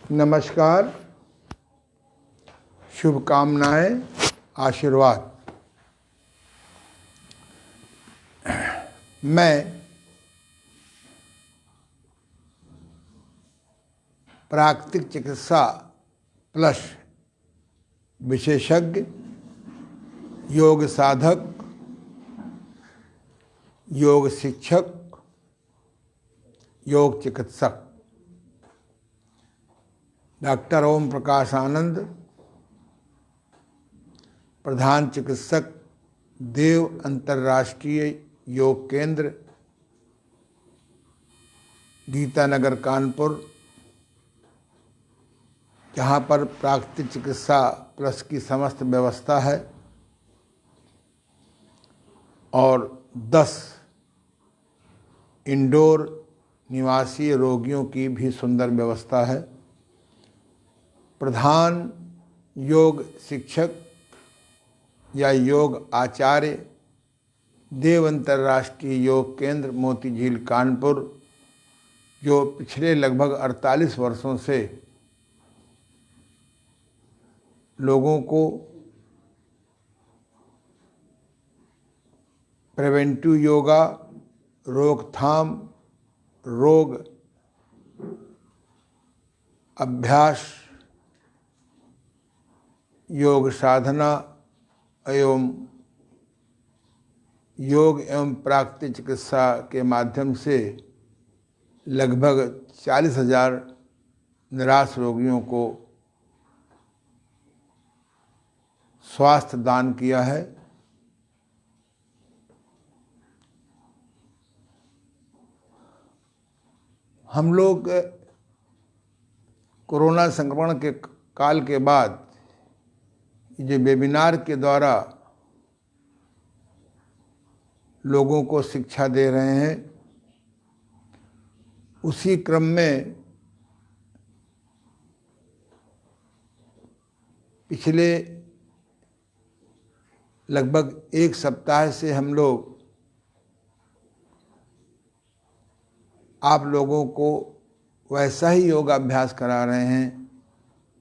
नमस्कार, शुभकामनाएं, आशीर्वाद। मैं प्राकृतिक चिकित्सा प्लस विशेषज्ञ, योग साधक, योग शिक्षक, योग चिकित्सक डॉक्टर ओम प्रकाश आनंद, प्रधान चिकित्सक, देव अंतर्राष्ट्रीय योग केंद्र, गीतानगर, कानपुर, जहाँ पर प्राकृतिक चिकित्सा प्लस की समस्त व्यवस्था है और 10 इंडोर निवासी रोगियों की भी सुंदर व्यवस्था है। प्रधान योग शिक्षक या योग आचार्य, देव अंतर्राष्ट्रीय योग केंद्र, मोती झील, कानपुर, जो पिछले लगभग 48 वर्षों से लोगों को प्रिवेंटिव योगा, रोकथाम, रोग अभ्यास, योग साधना एवं योग एवं प्राकृतिक चिकित्सा के माध्यम से लगभग 40,000 निराश रोगियों को स्वास्थ्य दान किया है। हम लोग कोरोना संक्रमण के काल के बाद जो वेबिनार के द्वारा लोगों को शिक्षा दे रहे हैं, उसी क्रम में पिछले लगभग 1 सप्ताह से हम लोग आप लोगों को वैसा ही योगाभ्यास करा रहे हैं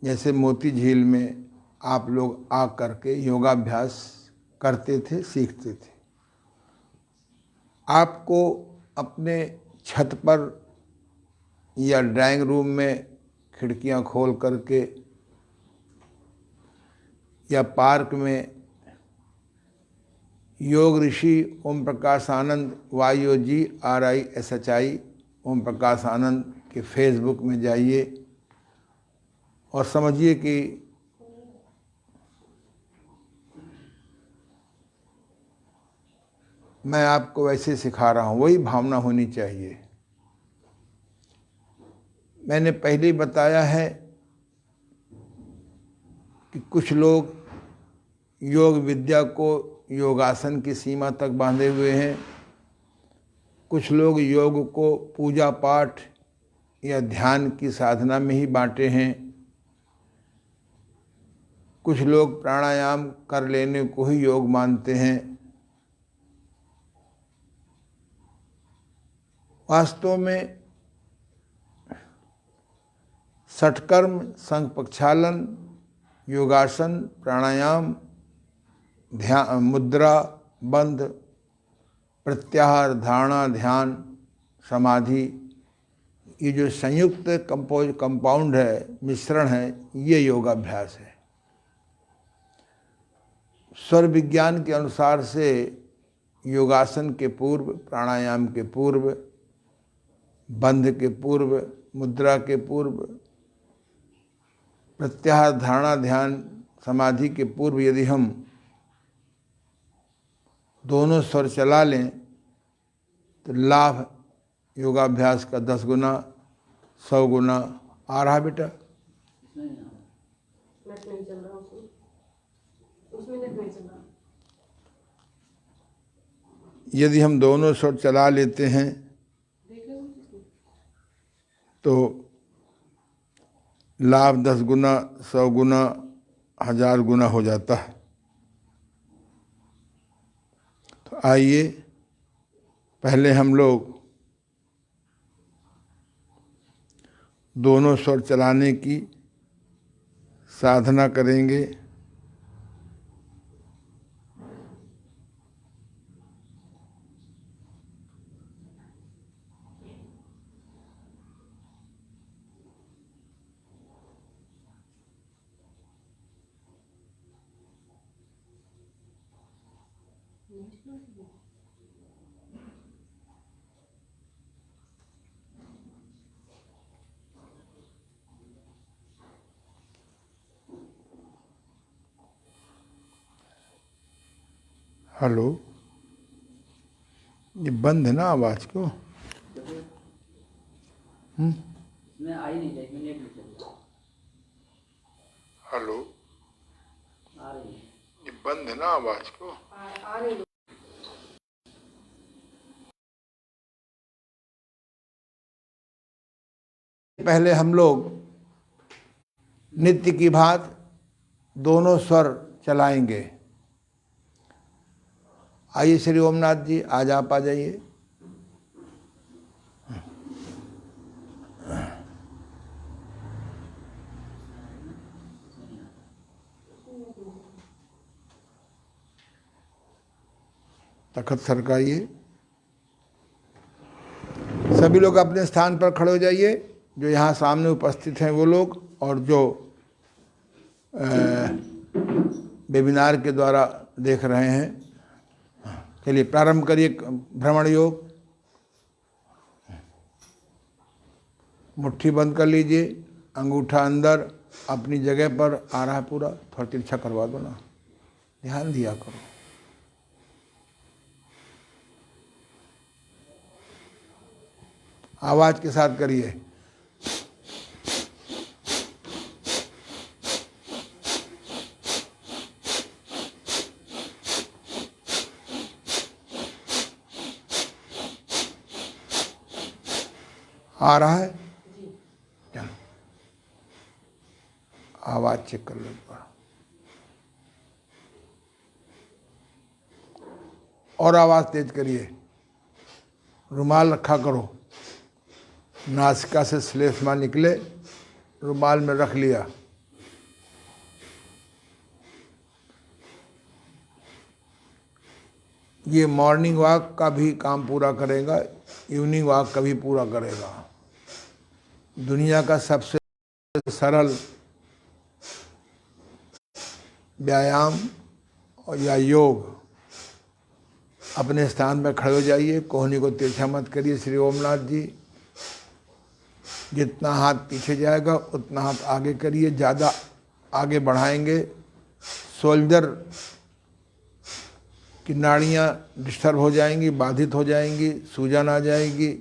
जैसे मोती झील में आप लोग आ करके योगाभ्यास करते थे, सीखते थे। आपको अपने छत पर या ड्राइंग रूम में खिड़कियां खोल करके या पार्क में योग ऋषि ओम प्रकाश आनंद, YOGRISHI ओम प्रकाश आनंद के फेसबुक में जाइए और समझिए कि मैं आपको वैसे सिखा रहा हूँ, वही भावना होनी चाहिए। मैंने पहले ही बताया है कि कुछ लोग योग विद्या को योगासन की सीमा तक बांधे हुए हैं, कुछ लोग योग को पूजा पाठ या ध्यान की साधना में ही बांटे हैं, कुछ लोग प्राणायाम कर लेने को ही योग मानते हैं। वास्तव में षटकर्म, संघ प्रक्षालन, योगासन, प्राणायाम, ध्यान, मुद्रा, बंध, प्रत्याहार, धारणा, ध्यान, समाधि, ये जो संयुक्त कंपाउंड है, मिश्रण है, ये योगाभ्यास है। स्वर विज्ञान के अनुसार से योगासन के पूर्व, प्राणायाम के पूर्व, बंध के पूर्व, मुद्रा के पूर्व, प्रत्याहार, धारणा, ध्यान, समाधि के पूर्व यदि हम दोनों स्वर चला लें तो लाभ योगाभ्यास का 10 गुना, 100 गुना आ रहा। बेटा यदि हम दोनों स्वर चला लेते हैं तो लाभ 10 गुना, 100 गुना, 1000 गुना हो जाता है। तो आइए पहले हम लोग दोनों स्वर चलाने की साधना करेंगे। हेलो, ये बंद है ना आवाज को? मैं आई नहीं जाएगी, नेट नहीं चल रहा। हेलो, आ रही है। ये बंद है ना आवाज को? आ रही है। पहले हम लोग नित्य की भांति दोनों स्वर चलाएंगे। आइए श्री ओमनाथ जी, आज आप आ जाइए। तखत सरकाइए। सभी लोग अपने स्थान पर खड़े हो जाइए, जो यहाँ सामने उपस्थित हैं वो लोग, और जो वेबिनार के द्वारा देख रहे हैं। चलिए प्रारंभ करिए भ्रमण योग। मुट्ठी बंद कर लीजिए, अंगूठा अंदर अपनी जगह पर आ रहा है पूरा। थोड़ा तिरछा करवा दो ना, ध्यान दिया करो। आवाज के साथ करिए। आ रहा है? चलो आवाज चेक कर लो एक बार, और आवाज तेज करिए। रुमाल रखा करो, नासिका से श्लेष्मा निकले, रुमाल में रख लिया। ये मॉर्निंग वॉक का भी काम पूरा करेगा, इवनिंग वॉक का भी पूरा करेगा। दुनिया का सबसे सरल व्यायाम या योग। अपने स्थान पर खड़े हो जाइए, कोहनी को तिरछा मत करिए। श्री ओमनाथ जी, जितना हाथ पीछे जाएगा उतना हाथ आगे करिए, ज़्यादा आगे बढ़ाएंगे शोल्डर की नाड़ियाँ डिस्टर्ब हो जाएंगी, बाधित हो जाएंगी, सूजन आ जाएगी।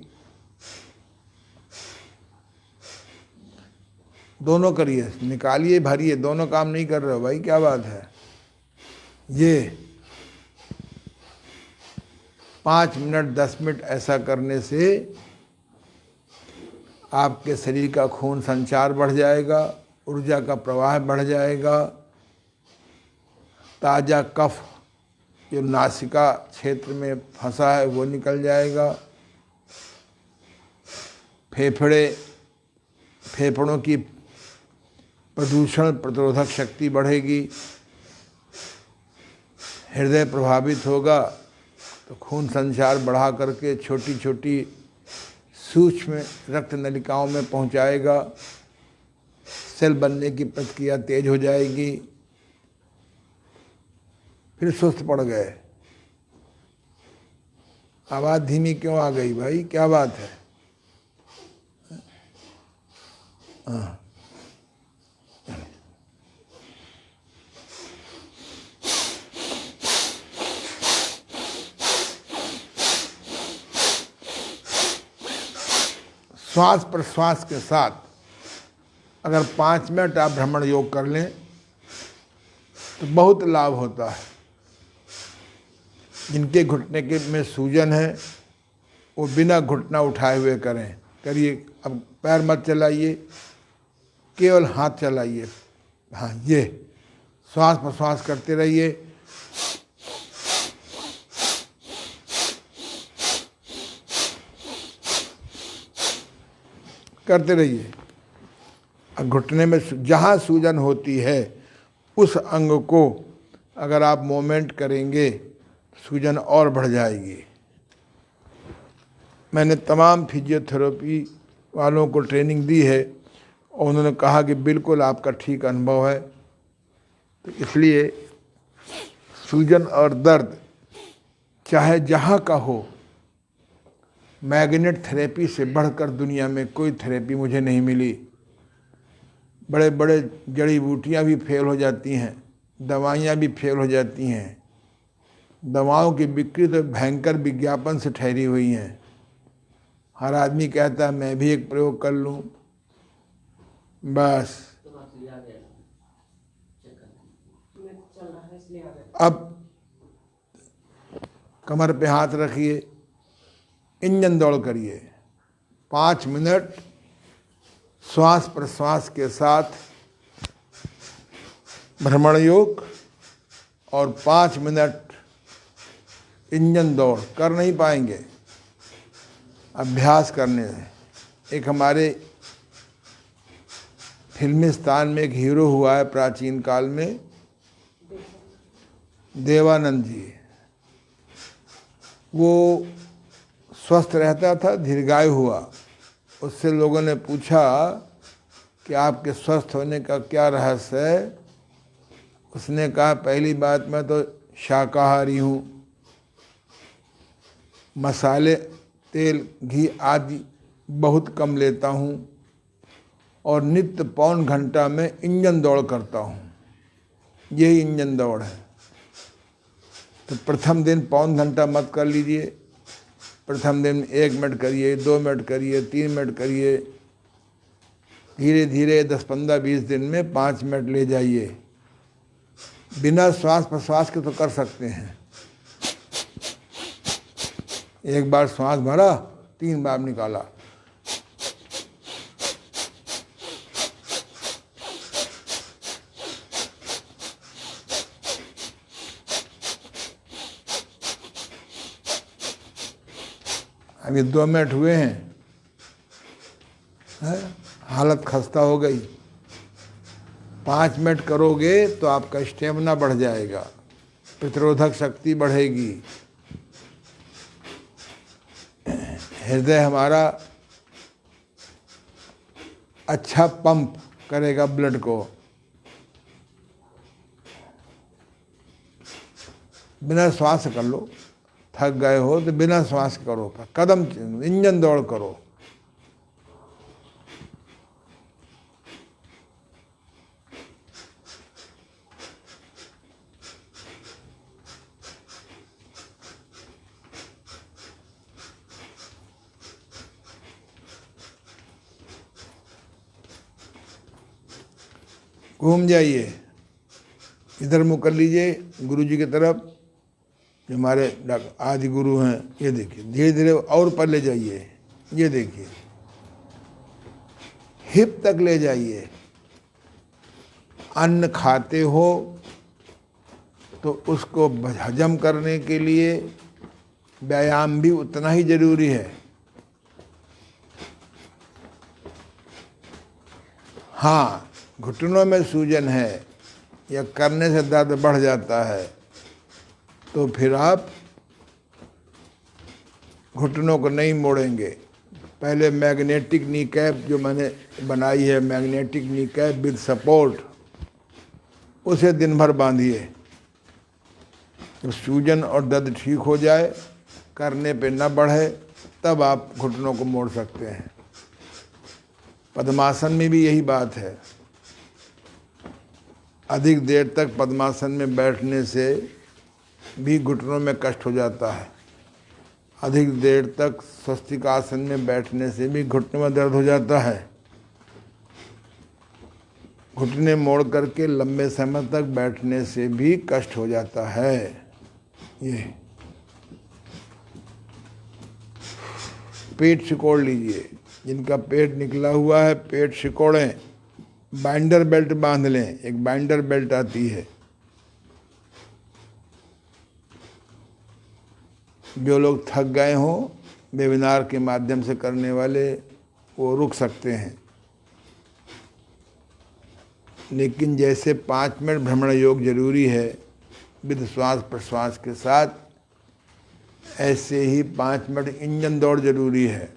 दोनों करिए, निकालिए भरिए, दोनों काम नहीं कर रहे हो भाई, क्या बात है। ये 5 मिनट 10 मिनट ऐसा करने से आपके शरीर का खून संचार बढ़ जाएगा, ऊर्जा का प्रवाह बढ़ जाएगा, ताज़ा कफ जो नासिका क्षेत्र में फंसा है वो निकल जाएगा, फेफड़ों की प्रदूषण प्रतिरोधक शक्ति बढ़ेगी, हृदय प्रभावित होगा तो खून संचार बढ़ा करके छोटी छोटी सूक्ष्म रक्त नलिकाओं में पहुंचाएगा, सेल बनने की प्रक्रिया तेज हो जाएगी। फिर सुस्त पड़ गए। आवाज़ धीमी क्यों आ गई भाई, क्या बात है? हाँ, श्वास प्रश्वास के साथ अगर 5 मिनट आप भ्रमण योग कर लें तो बहुत लाभ होता है। जिनके घुटने के में सूजन है वो बिना घुटना उठाए हुए करें, करिए। अब पैर मत चलाइए, केवल हाथ चलाइए। हाँ, ये श्वास प्रश्वास करते रहिए। करते रहिए। घुटने में जहाँ सूजन होती है उस अंग को अगर आप मूवमेंट करेंगे सूजन और बढ़ जाएगी। मैंने तमाम फिजियोथेरेपी वालों को ट्रेनिंग दी है और उन्होंने कहा कि बिल्कुल आपका ठीक अनुभव है। तो इसलिए सूजन और दर्द चाहे जहाँ का हो, मैग्नेट थेरेपी से बढ़कर दुनिया में कोई थेरेपी मुझे नहीं मिली। बड़े बड़े जड़ी बूटियाँ भी फेल हो जाती हैं, दवाइयाँ भी फेल हो जाती हैं। दवाओं की बिक्री तो भयंकर विज्ञापन से ठहरी हुई हैं। हर आदमी कहता है मैं भी एक प्रयोग कर लूँ, बस। अब कमर पे हाथ रखिए, इंजन दौड़ करिए, 5 मिनट श्वास प्रश्वास के साथ भ्रमण योग और 5 मिनट इंजन दौड़। कर नहीं पाएंगे, अभ्यास करने से। एक हमारे फिल्मिस्तान में एक हीरो हुआ है प्राचीन काल में, देवानंद जी। वो स्वस्थ रहता था, दीर्घायु हुआ। उससे लोगों ने पूछा कि आपके स्वस्थ होने का क्या रहस्य है। उसने कहा पहली बात मैं तो शाकाहारी हूँ, मसाले तेल घी आदि बहुत कम लेता हूँ और नित्य पौन घंटा में इंजन दौड़ करता हूँ। यही इंजन दौड़ है। तो प्रथम दिन पौन घंटा मत कर लीजिए, प्रथम दिन 1 मिनट करिए, 2 मिनट करिए, 3 मिनट करिए। धीरे धीरे 10, 15, 20 दिन में 5 मिनट ले जाइए। बिना श्वास प्रश्वास के तो कर सकते हैं। एक बार श्वास भरा, 3 बार निकाला। अभी 2 मिनट हुए हैं, हालत खस्ता हो गई। 5 मिनट करोगे तो आपका स्टेमिना बढ़ जाएगा, प्रतिरोधक शक्ति बढ़ेगी, हृदय हमारा अच्छा पंप करेगा ब्लड को। बिना श्वास कर लो, थक गए हो तो बिना श्वास करो, कदम इंजन दौड़ करो। घूम जाइए, इधर मुँह कर लीजिए गुरु जी की तरफ, जो हमारे आदि गुरु हैं। ये देखिए, धीरे धीरे और ऊपर ले जाइए। ये देखिए, हिप तक ले जाइए। अन्न खाते हो तो उसको हजम करने के लिए व्यायाम भी उतना ही जरूरी है। हाँ, घुटनों में सूजन है या करने से दर्द बढ़ जाता है तो फिर आप घुटनों को नहीं मोड़ेंगे। पहले मैग्नेटिक नी कैप जो मैंने बनाई है, magnetic knee cap with support, उसे दिन भर बांधिए। तो सूजन और दर्द ठीक हो जाए, करने पे न बढ़े, तब आप घुटनों को मोड़ सकते हैं। पद्मासन में भी यही बात है। अधिक देर तक पद्मासन में बैठने से भी घुटनों में कष्ट हो जाता है। अधिक देर तक स्वस्तिकासन में बैठने से भी घुटनों में दर्द हो जाता है। घुटने मोड़ करके लंबे समय तक बैठने से भी कष्ट हो जाता है। ये पेट सिकोड़ लीजिए। जिनका पेट निकला हुआ है, पेट सिकोड़ें, बाइंडर बेल्ट बांध लें। एक बाइंडर बेल्ट आती है। जो लोग थक गए हों, वेबिनार के माध्यम से करने वाले, वो रुक सकते हैं। लेकिन जैसे 5 मिनट भ्रमण योग जरूरी है विद श्वास प्रश्वास के साथ, ऐसे ही 5 मिनट इंजन दौड़ जरूरी है।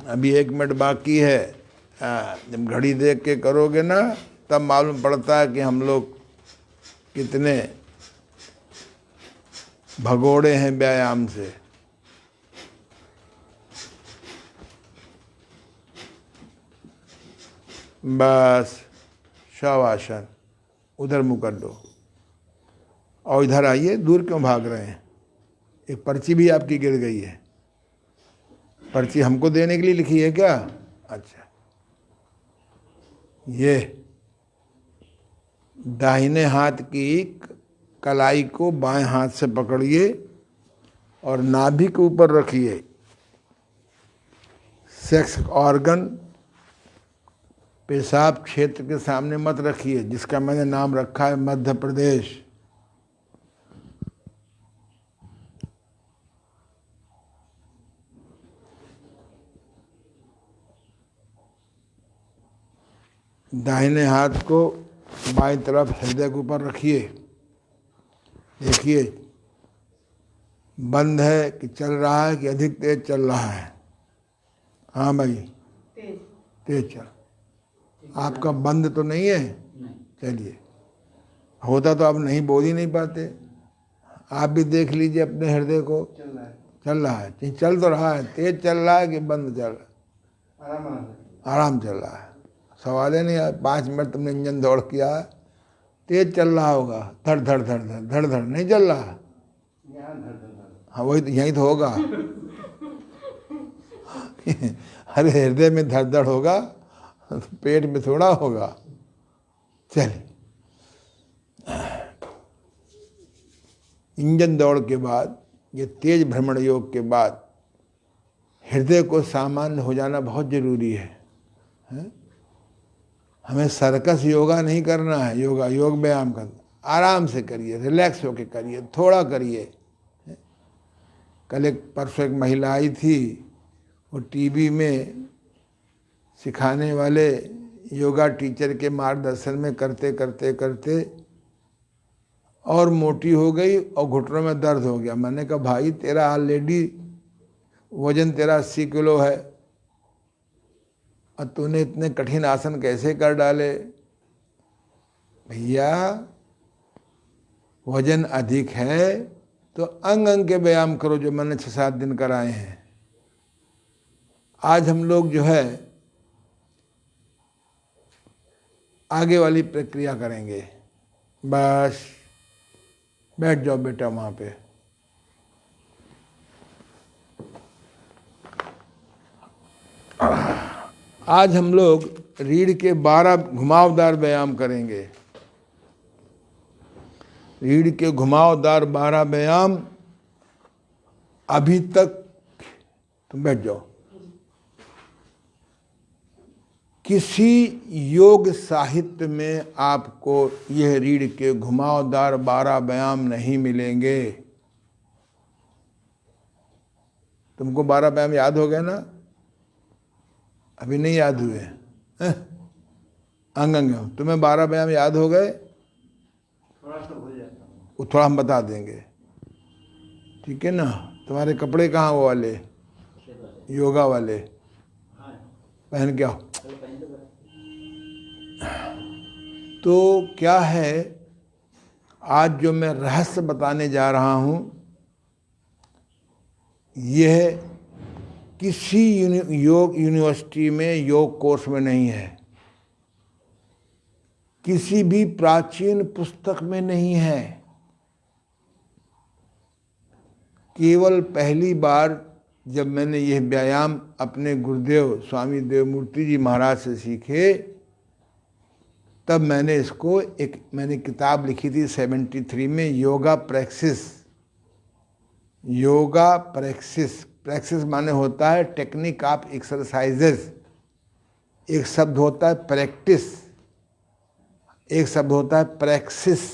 अभी 1 मिनट बाकी है। जब घड़ी देख के करोगे ना तब मालूम पड़ता है कि हम लोग कितने भगोड़े हैं व्यायाम से। बस शवासन, उधर मुँह कर दो और इधर आइए। दूर क्यों भाग रहे हैं? एक पर्ची भी आपकी गिर गई है। पर्ची हमको देने के लिए लिखी है क्या? अच्छा, ये दाहिने हाथ की कलाई को बाएं हाथ से पकड़िए और नाभि के ऊपर रखिए। सेक्स ऑर्गन पेशाब क्षेत्र के सामने मत रखिए, जिसका मैंने नाम रखा है मध्य प्रदेश। दाहिने हाथ को बाईं तरफ हृदय के ऊपर रखिए। देखिए बंद है कि चल रहा है कि अधिक तेज चल रहा है? हाँ भाई, तेज चल। आपका बंद तो नहीं है? चलिए, होता तो आप नहीं बोल ही नहीं पाते। आप भी देख लीजिए अपने हृदय को। चल रहा है, चल तो रहा है। तेज चल रहा है कि बंद चल रहा है? आराम चल रहा है। सवाल है नहीं। 5 मिनट तुमने इंजन दौड़ किया, तेज चल रहा होगा। धड़ धड़ धड़ धड़ धड़ धड़ नहीं चल रहा। हाँ वही तो, यही तो होगा। अरे हृदय में धड़ धड़ होगा, पेट में थोड़ा होगा। चलिए, इंजन दौड़ के बाद, ये तेज भ्रमण योग के बाद हृदय को सामान्य हो जाना बहुत जरूरी है। हमें सर्कस योगा नहीं करना है। योग व्यायाम करना, आराम से करिए, रिलैक्स होके करिए, थोड़ा करिए। कल परसों एक महिला आई थी, वो टीवी में सिखाने वाले योगा टीचर के मार्गदर्शन में करते करते करते और मोटी हो गई और घुटनों में दर्द हो गया। मैंने कहा भाई तेरा ऑलरेडी वजन तेरा 80 किलो है और तूने इतने कठिन आसन कैसे कर डाले? भैया वजन अधिक है तो अंग अंग के व्यायाम करो, जो मैंने 6-7 दिन कराए हैं। आज हम लोग जो है आगे वाली प्रक्रिया करेंगे। बस बैठ जाओ बेटा वहाँ पे। आज हम लोग रीढ़ के 12 घुमावदार व्यायाम करेंगे। रीढ़ के घुमावदार 12 व्यायाम अभी तक, तुम बैठ जाओ, किसी योग साहित्य में आपको यह रीढ़ के घुमावदार 12 व्यायाम नहीं मिलेंगे। तुमको 12 व्यायाम याद हो गए ना? अभी नहीं याद हुए? अंग अंग तुम्हें 12 व्यायाम याद हो गए? थोड़ा सा भूल जाता हूँ। वो थोड़ा हम बता देंगे, ठीक है ना? तुम्हारे कपड़े कहाँ वो वाले योगा वाले? पहन के आओ। तो क्या है, आज जो मैं रहस्य बताने जा रहा हूँ यह किसी योग यूनिवर्सिटी में योग कोर्स में नहीं है, किसी भी प्राचीन पुस्तक में नहीं है। केवल पहली बार जब मैंने यह व्यायाम अपने गुरुदेव स्वामी देवमूर्ति जी महाराज से सीखे, तब मैंने इसको मैंने किताब लिखी थी 73 में, yoga praxis. Yoga praxis, praxis माने होता है टेक्निक ऑफ एक्सरसाइजेस। एक शब्द होता है प्रैक्टिस, एक शब्द होता है प्रैक्सिस।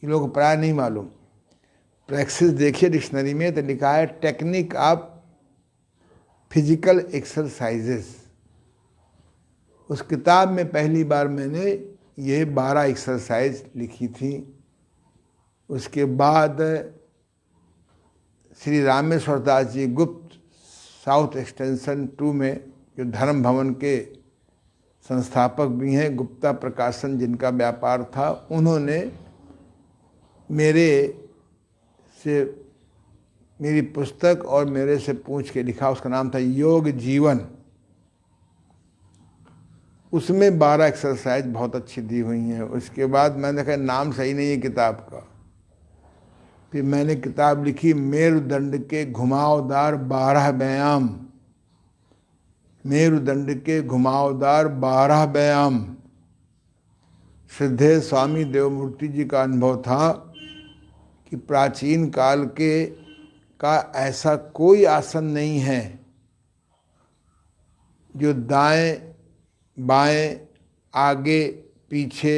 ये लोग प्राय नहीं मालूम। प्रैक्सिस देखिए डिक्शनरी में तो लिखा है टेक्निक ऑफ फिजिकल एक्सरसाइजेस। उस किताब में पहली बार मैंने ये 12 एक्सरसाइज लिखी थी। उसके बाद श्री रामेश्वर दास जी गुप्त साउथ एक्सटेंशन 2 में, जो धर्म भवन के संस्थापक भी हैं, गुप्ता प्रकाशन जिनका व्यापार था, उन्होंने मेरी पुस्तक और मेरे से पूछ के लिखा। उसका नाम था योग जीवन। उसमें 12 एक्सरसाइज बहुत अच्छी दी हुई हैं। उसके बाद मैंने कहा नाम सही नहीं है किताब का। फिर मैंने किताब लिखी मेरुदंड के घुमावदार 12 व्यायाम। मेरुदंड के घुमावदार 12 व्यायाम। श्रद्धेय स्वामी देवमूर्ति जी का अनुभव था कि प्राचीन काल का ऐसा कोई आसन नहीं है जो दाएं बाएं आगे पीछे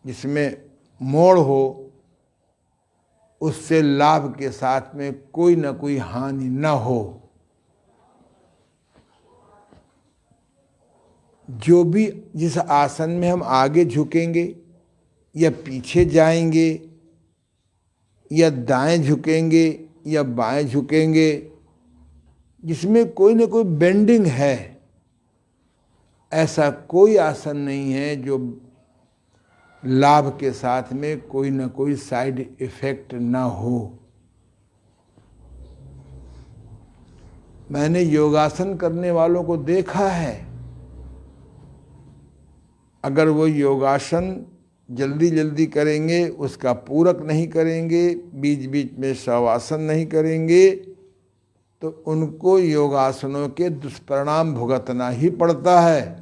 जिसमें मोड़ हो, उससे लाभ के साथ में कोई न कोई हानि न हो। जो भी जिस आसन में हम आगे झुकेंगे या पीछे जाएंगे या दाएं झुकेंगे या बाएं झुकेंगे, जिसमें कोई न कोई बेंडिंग है, ऐसा कोई आसन नहीं है जो लाभ के साथ में कोई न कोई साइड इफेक्ट ना हो। मैंने योगासन करने वालों को देखा है, अगर वो योगासन जल्दी जल्दी करेंगे, उसका पूरक नहीं करेंगे, बीच बीच में शवासन नहीं करेंगे, तो उनको योगासनों के दुष्परिणाम भुगतना ही पड़ता है।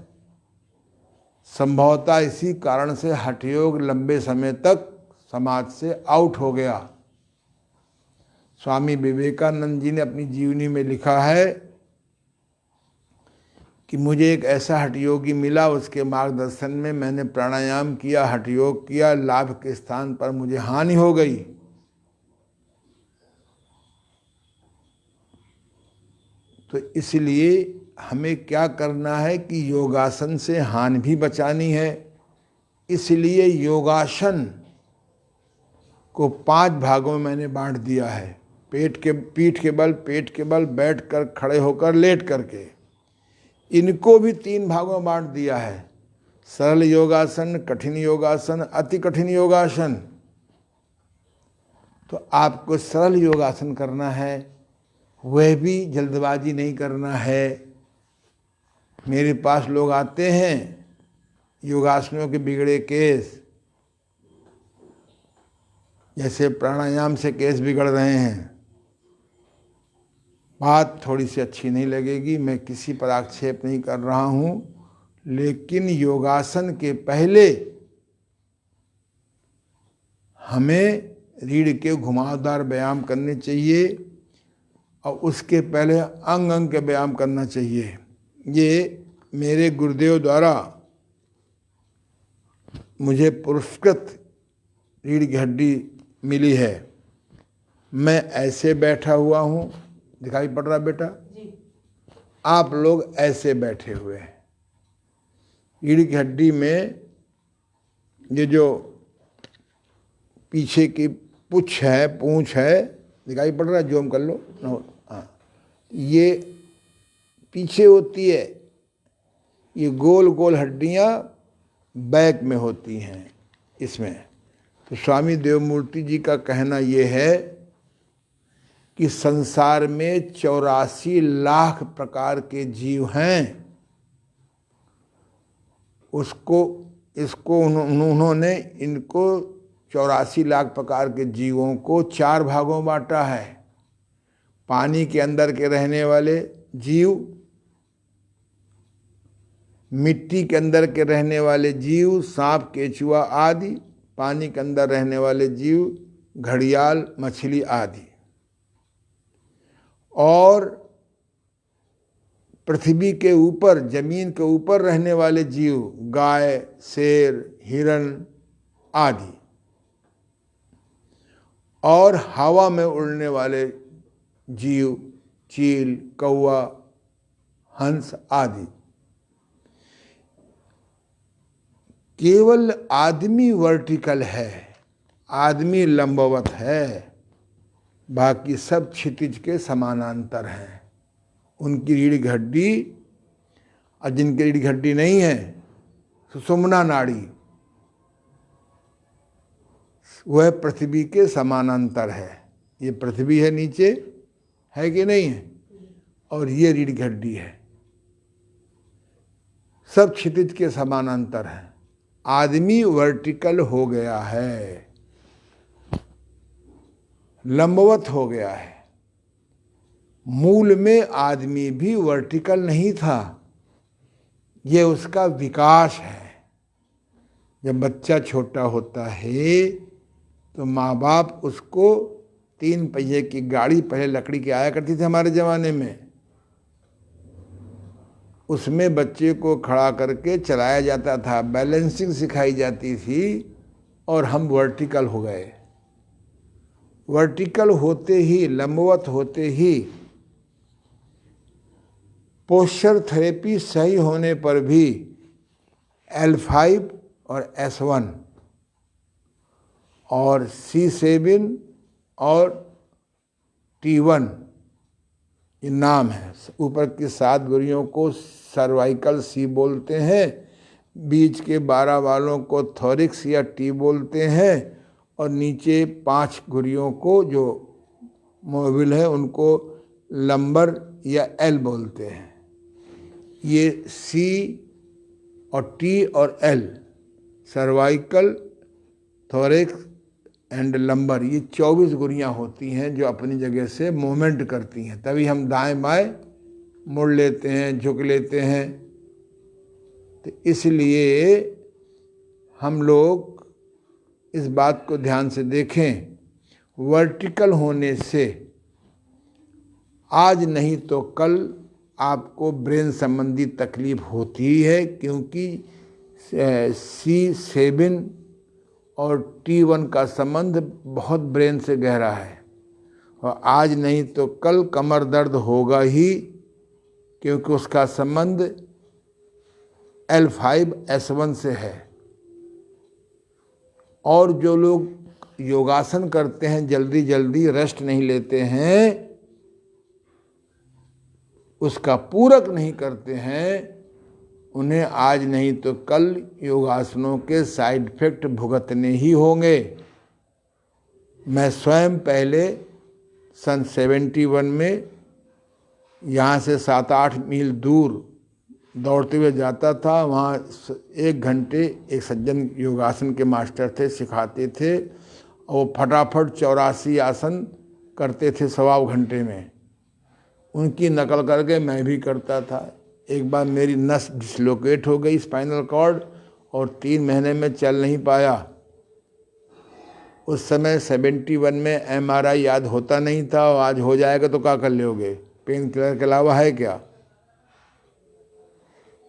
संभवतः इसी कारण से हठ योग लंबे समय तक समाज से आउट हो गया। स्वामी विवेकानंद जी ने अपनी जीवनी में लिखा है कि मुझे एक ऐसा हठ योगी मिला, उसके मार्गदर्शन में मैंने प्राणायाम किया, हठ योग किया, लाभ के स्थान पर मुझे हानि हो गई। तो इसलिए हमें क्या करना है कि योगासन से हानि भी बचानी है। इसलिए योगासन को 5 भागों में मैंने बांट दिया है। पीठ के बल, बैठकर, खड़े होकर, लेट करके। इनको भी 3 भागों में बांट दिया है। सरल योगासन, कठिन योगासन, अति कठिन योगासन। तो आपको सरल योगासन करना है, वह भी जल्दबाजी नहीं करना है। मेरे पास लोग आते हैं, योगासनों के बिगड़े केस, जैसे प्राणायाम से केस बिगड़ रहे हैं। बात थोड़ी सी अच्छी नहीं लगेगी, मैं किसी पर आक्षेप नहीं कर रहा हूँ, लेकिन योगासन के पहले हमें रीढ़ के घुमावदार व्यायाम करने चाहिए और उसके पहले अंग अंग के व्यायाम करना चाहिए। ये मेरे गुरुदेव द्वारा मुझे पुरस्कृत रीढ़ की हड्डी मिली है। मैं ऐसे बैठा हुआ हूँ, दिखाई पड़ रहा बेटा जी? आप लोग ऐसे बैठे हुए हैं। रीढ़ की हड्डी में ये जो पीछे की पूंछ है, दिखाई पड़ रहा है? जोम कर लो। हाँ, ये पीछे होती है, ये गोल गोल हड्डियाँ बैक में होती हैं इसमें। तो स्वामी देवमूर्ति जी का कहना ये है कि संसार में 84 लाख प्रकार के जीव हैं। उन्होंने इनको 84 लाख प्रकार के जीवों को 4 भागों में बांटा है। पानी के अंदर के रहने वाले जीव, मिट्टी के अंदर के रहने वाले जीव, सांप, केचुआ आदि, पानी के अंदर रहने वाले जीव, घड़ियाल, मछली आदि, और पृथ्वी के ऊपर, जमीन के ऊपर रहने वाले जीव, गाय, शेर, हिरण आदि, और हवा में उड़ने वाले जीव, चील, कौवा हंस आदि। केवल आदमी वर्टिकल है, आदमी लंबवत है, बाकी सब क्षितिज के समानांतर हैं। उनकी रीढ़ की हड्डी और जिनकी रीढ़ की हड्डी नहीं है, सुषुम्ना नाड़ी, वह पृथ्वी के समानांतर है। ये पृथ्वी है नीचे, है कि नहीं है, और ये रीढ़ की हड्डी है, सब क्षितिज के समानांतर है। आदमी वर्टिकल हो गया है, लंबवत हो गया है। मूल में आदमी भी वर्टिकल नहीं था, ये उसका विकास है। जब बच्चा छोटा होता है तो माँ बाप उसको 3 पहिए की गाड़ी, पहले लकड़ी की आया करती थी हमारे ज़माने में, उसमें बच्चे को खड़ा करके चलाया जाता था, बैलेंसिंग सिखाई जाती थी और हम वर्टिकल हो गए। वर्टिकल होते ही, लंबवत होते ही, पोस्चर थेरेपी सही होने पर भी L5 और S1 और C7 और T1 ये नाम है। ऊपर की 7 गुरियों को सर्वाइकल C बोलते हैं, बीच के 12 वालों को थोरिक्स या T बोलते हैं, और नीचे 5 गुरियों को जो मोबिल है उनको लंबर या L बोलते हैं। ये C और T और L, cervical, thorax and lumbar, ये 24 गुरियाँ होती हैं जो अपनी जगह से मूवमेंट करती हैं, तभी हम दाएं बाएं मुड़ लेते हैं, झुक लेते हैं। तो इसलिए हम लोग इस बात को ध्यान से देखें, वर्टिकल होने से आज नहीं तो कल आपको ब्रेन संबंधी तकलीफ होती ही है, क्योंकि C7 और T1 का संबंध बहुत ब्रेन से गहरा है, और आज नहीं तो कल कमर दर्द होगा ही, क्योंकि उसका संबंध L5 S1 से है। और जो लोग योगासन करते हैं, जल्दी जल्दी रेस्ट नहीं लेते हैं, उसका पूरक नहीं करते हैं, उन्हें आज नहीं तो कल योगासनों के साइड इफेक्ट भुगतने ही होंगे। मैं स्वयं पहले सन 71 में यहाँ से 7-8 मील दूर दौड़ते हुए जाता था। वहाँ 1 घंटे एक सज्जन योगासन के मास्टर थे, सिखाते थे, और वो फटाफट 84 आसन करते थे 1.25 घंटे में। उनकी नकल करके मैं भी करता था। एक बार मेरी नस डिसलोकेट हो गई, स्पाइनल कॉर्ड, और 3 महीने में चल नहीं पाया। उस समय 71 में MRI याद होता नहीं था, और आज हो जाएगा तो क्या कर लोगे, पेन किलर के अलावा है क्या।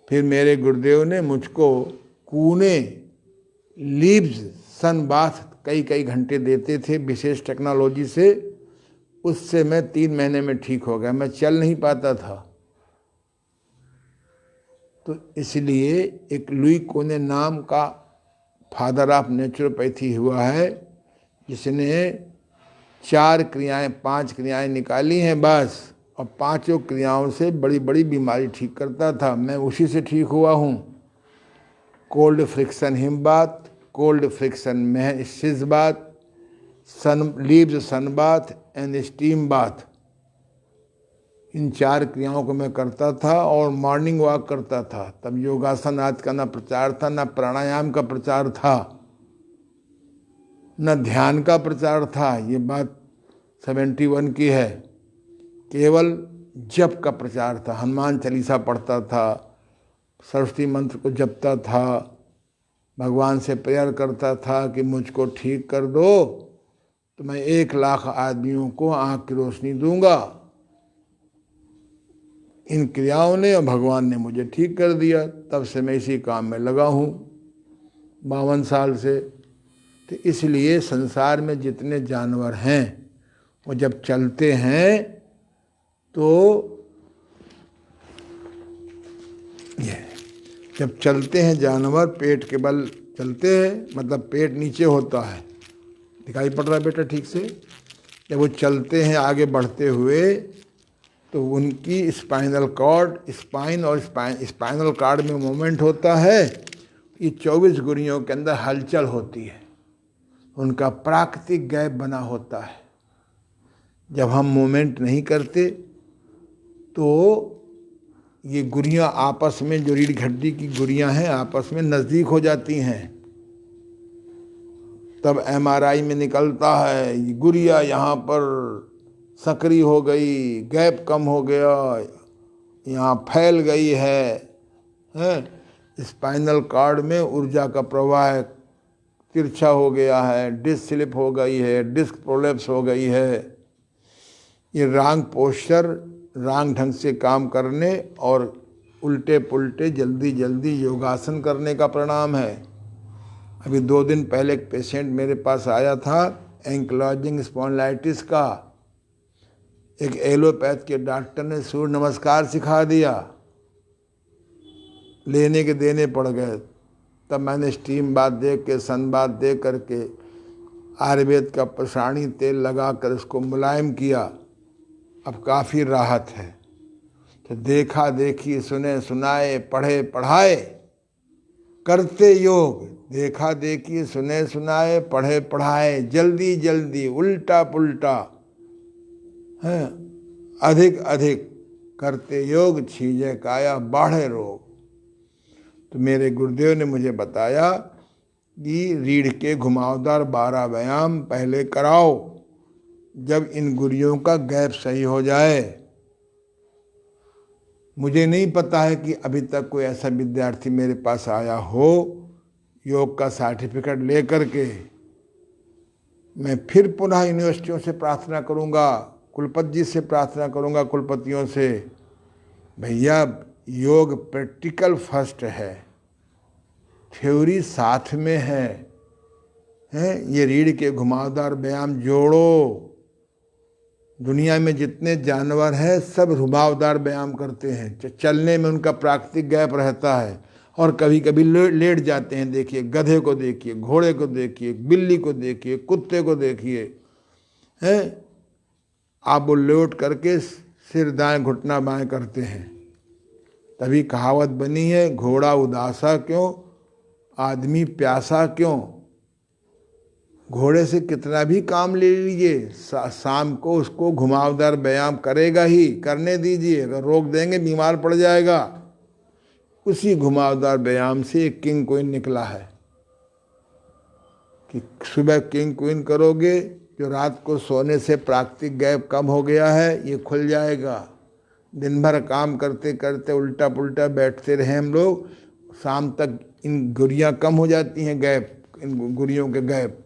फिर मेरे गुरुदेव ने मुझको कूने लीव्स सन बाथ कई घंटे देते थे विशेष टेक्नोलॉजी से, उससे मैं 3 महीने में ठीक हो गया। मैं चल नहीं पाता था। तो इसलिए एक लुई कोने नाम का फादर ऑफ नेचुरोपैथी हुआ है, जिसने 4 क्रियाएं 5 क्रियाएं निकाली हैं बस, और 5 क्रियाओं से बड़ी बड़ी बीमारी ठीक करता था। मैं उसी से ठीक हुआ हूँ। Cold friction hip bath, cold friction में शिज bath, leaves sun bath and steam bath, इन 4 क्रियाओं को मैं करता था, और मॉर्निंग वॉक करता था। तब योगासन आदि का ना प्रचार था, ना प्राणायाम का प्रचार था, न ध्यान का प्रचार था। ये बात 71 की है। केवल जप का प्रचार था। हनुमान चालीसा पढ़ता था, सरस्वती मंत्र को जपता था, भगवान से प्रेयर करता था कि मुझको ठीक कर दो तो मैं 1 लाख आदमियों को आँख की रोशनी दूंगा। इन क्रियाओं ने और भगवान ने मुझे ठीक कर दिया। तब से मैं इसी काम में लगा हूँ 52 साल से। तो इसलिए संसार में जितने जानवर हैं वो जब चलते हैं तो जब चलते हैं जानवर पेट के बल चलते हैं, मतलब पेट नीचे होता है, दिखाई पड़ रहा है बेटा ठीक से? जब वो चलते हैं आगे बढ़ते हुए तो उनकी स्पाइनल कॉर्ड, स्पाइन और स्पाइनल कॉर्ड में मूवमेंट होता है। ये 24 गुर्रियों के अंदर हलचल होती है, उनका प्राकृतिक गैप बना होता है। जब हम मूवमेंट नहीं करते तो ये गुर्रियाँ आपस में, जो रीढ़ की हड्डी की गुर्रियाँ हैं, आपस में नज़दीक हो जाती हैं। तब एमआरआई में निकलता है ये गुर्रिया यहाँ पर सक्रिय हो गई, गैप कम हो गया, यहाँ फैल गई है। स्पाइनल कॉर्ड में ऊर्जा का प्रवाह तिरछा हो गया है, डिस्क स्लिप हो गई है, डिस्क प्रोलैप्स हो गई है। ये रॉन्ग पोस्चर, रॉन्ग ढंग से काम करने और उल्टे पुल्टे जल्दी जल्दी योगासन करने का परिणाम है। अभी 2 दिन पहले एक पेशेंट मेरे पास आया था एंक्लोजिंग स्पॉन्डिलाइटिस का। एक एलोपैथ के डॉक्टर ने सूर्य नमस्कार सिखा दिया, लेने के देने पड़ गए। तब मैंने स्टीम बाथ दे के, सन बाथ दे करके, आयुर्वेद का पसाणी तेल लगा कर उसको मुलायम किया। अब काफ़ी राहत है। तो देखा देखी, सुने सुनाए, पढ़े पढ़ाए, करते योग, देखा देखी, सुने सुनाए, पढ़े पढ़ाए, जल्दी जल्दी, उल्टा पुल्टा, हैं, अधिक अधिक करते योग, छीजे काया बाढ़े रोग। तो मेरे गुरुदेव ने मुझे बताया कि रीढ़ के घुमावदार 12 व्यायाम पहले कराओ, जब इन गुर्रियों का गैप सही हो जाए। मुझे नहीं पता है कि अभी तक कोई ऐसा विद्यार्थी मेरे पास आया हो योग का सर्टिफिकेट ले करके। मैं फिर पुनः यूनिवर्सिटियों से प्रार्थना करूंगा, कुलपति जी से प्रार्थना करूंगा, कुलपतियों से, भैया योग प्रैक्टिकल फर्स्ट है, थ्योरी साथ में है। ये रीढ़ के घुमावदार व्यायाम जोड़ो। दुनिया में जितने जानवर हैं सब घुमावदार व्यायाम करते हैं, चलने में उनका प्राकृतिक गैप रहता है और कभी कभी लेट जाते हैं। देखिए गधे को देखिए, घोड़े को देखिए, बिल्ली को देखिए, कुत्ते को देखिए, हैं, आप वो लेट करके सिर दाएं घुटना बाएं करते हैं। तभी कहावत बनी है, घोड़ा उदासा क्यों, आदमी प्यासा क्यों। घोड़े से कितना भी काम ले लीजिए, शाम को उसको घुमावदार व्यायाम करेगा ही, करने दीजिए। अगर रोक देंगे बीमार पड़ जाएगा। उसी घुमावदार व्यायाम से एक किंग क्वीन निकला है कि सुबह किंग क्वीन करोगे, जो रात को सोने से प्राकृतिक गैप कम हो गया है ये खुल जाएगा। दिन भर काम करते करते उल्टा पुल्टा बैठते रहे हम लोग, शाम तक इन गुर्रियाँ कम हो जाती हैं, गैप, इन गुर्रियों के गैप।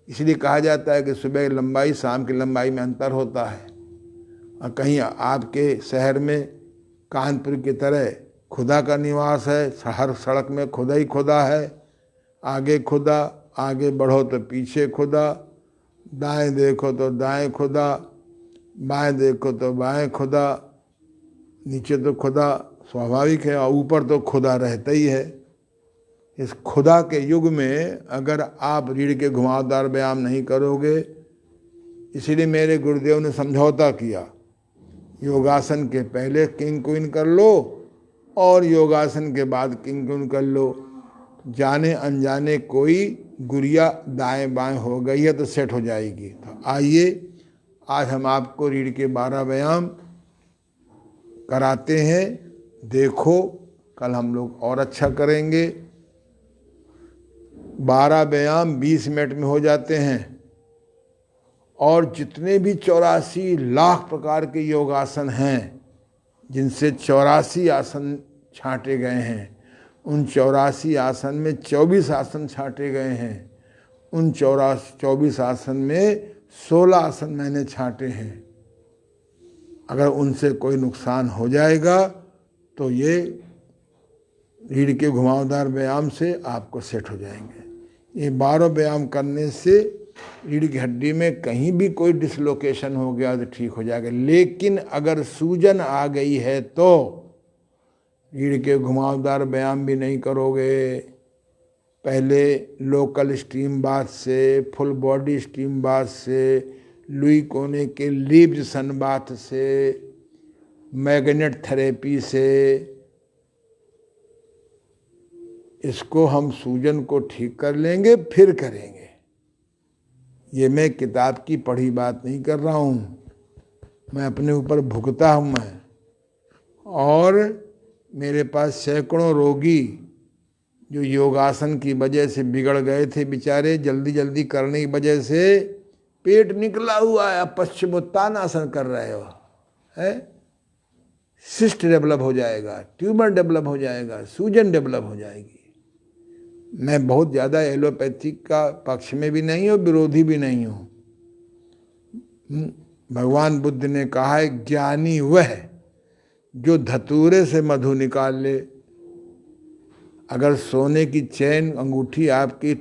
इसलिए कहा जाता है कि सुबह की लंबाई शाम की लंबाई में अंतर होता है। और कहीं आपके शहर में कानपुर की तरह खुदा का निवास है, हर सड़क में खुदा ही खुदा है, आगे खुदा, आगे बढ़ो तो पीछे खुदा, दाएं देखो तो दाएं खुदा, बाएं देखो तो बाएं खुदा, नीचे तो खुदा स्वाभाविक है और ऊपर तो खुदा रहता ही है। इस खुदा के युग में अगर आप रीढ़ के घुमावदार व्यायाम नहीं करोगे, इसीलिए मेरे गुरुदेव ने समझौता किया, योगासन के पहले किंग क्वीन कर लो और योगासन के बाद किंग क्वीन कर लो। जाने अनजाने कोई गुड़िया दाएं बाएं हो गई है तो सेट हो जाएगी। तो आइए आज हम आपको रीढ़ के 12 व्यायाम कराते हैं, देखो कल हम लोग और अच्छा करेंगे। 12 व्यायाम 20 मिनट में हो जाते हैं और जितने भी 84 लाख प्रकार के योगासन हैं, जिनसे 84 आसन छांटे गए हैं, उन 84 आसन में 24 आसन छांटे गए हैं। उन 24 आसन में 16 आसन मैंने छांटे हैं। अगर उनसे कोई नुकसान हो जाएगा तो ये रीढ़ के घुमावदार व्यायाम से आपको सेट हो जाएंगे। ये 12 व्यायाम करने से रीढ़ की हड्डी में कहीं भी कोई डिसलोकेशन हो गया तो ठीक हो जाएगा। लेकिन अगर सूजन आ गई है तो रीढ़ के घुमावदार व्यायाम भी नहीं करोगे। पहले लोकल स्टीम बाथ से, फुल बॉडी स्टीम बाथ से, लुई कोने के लीव्स सन बाथ से, मैग्नेट थेरेपी से इसको हम सूजन को ठीक कर लेंगे, फिर करेंगे। ये मैं किताब की पढ़ी बात नहीं कर रहा हूँ, मैं अपने ऊपर भुगता हूँ मैं। और मेरे पास सैकड़ों रोगी जो योगासन की वजह से बिगड़ गए थे बेचारे, जल्दी जल्दी करने की वजह से पेट निकला हुआ है, पश्चिमोत्तानासन कर रहे हो है, सिस्ट डेवलप हो जाएगा, ट्यूमर डेवलप हो जाएगा, सूजन डेवलप हो जाएगी। मैं बहुत ज़्यादा एलोपैथिक का पक्ष में भी नहीं हूँ, विरोधी भी नहीं हूँ। भगवान बुद्ध ने कहा है ज्ञानी वह जो धतूरे से मधु निकाल ले। अगर सोने की चैन अंगूठी आपकी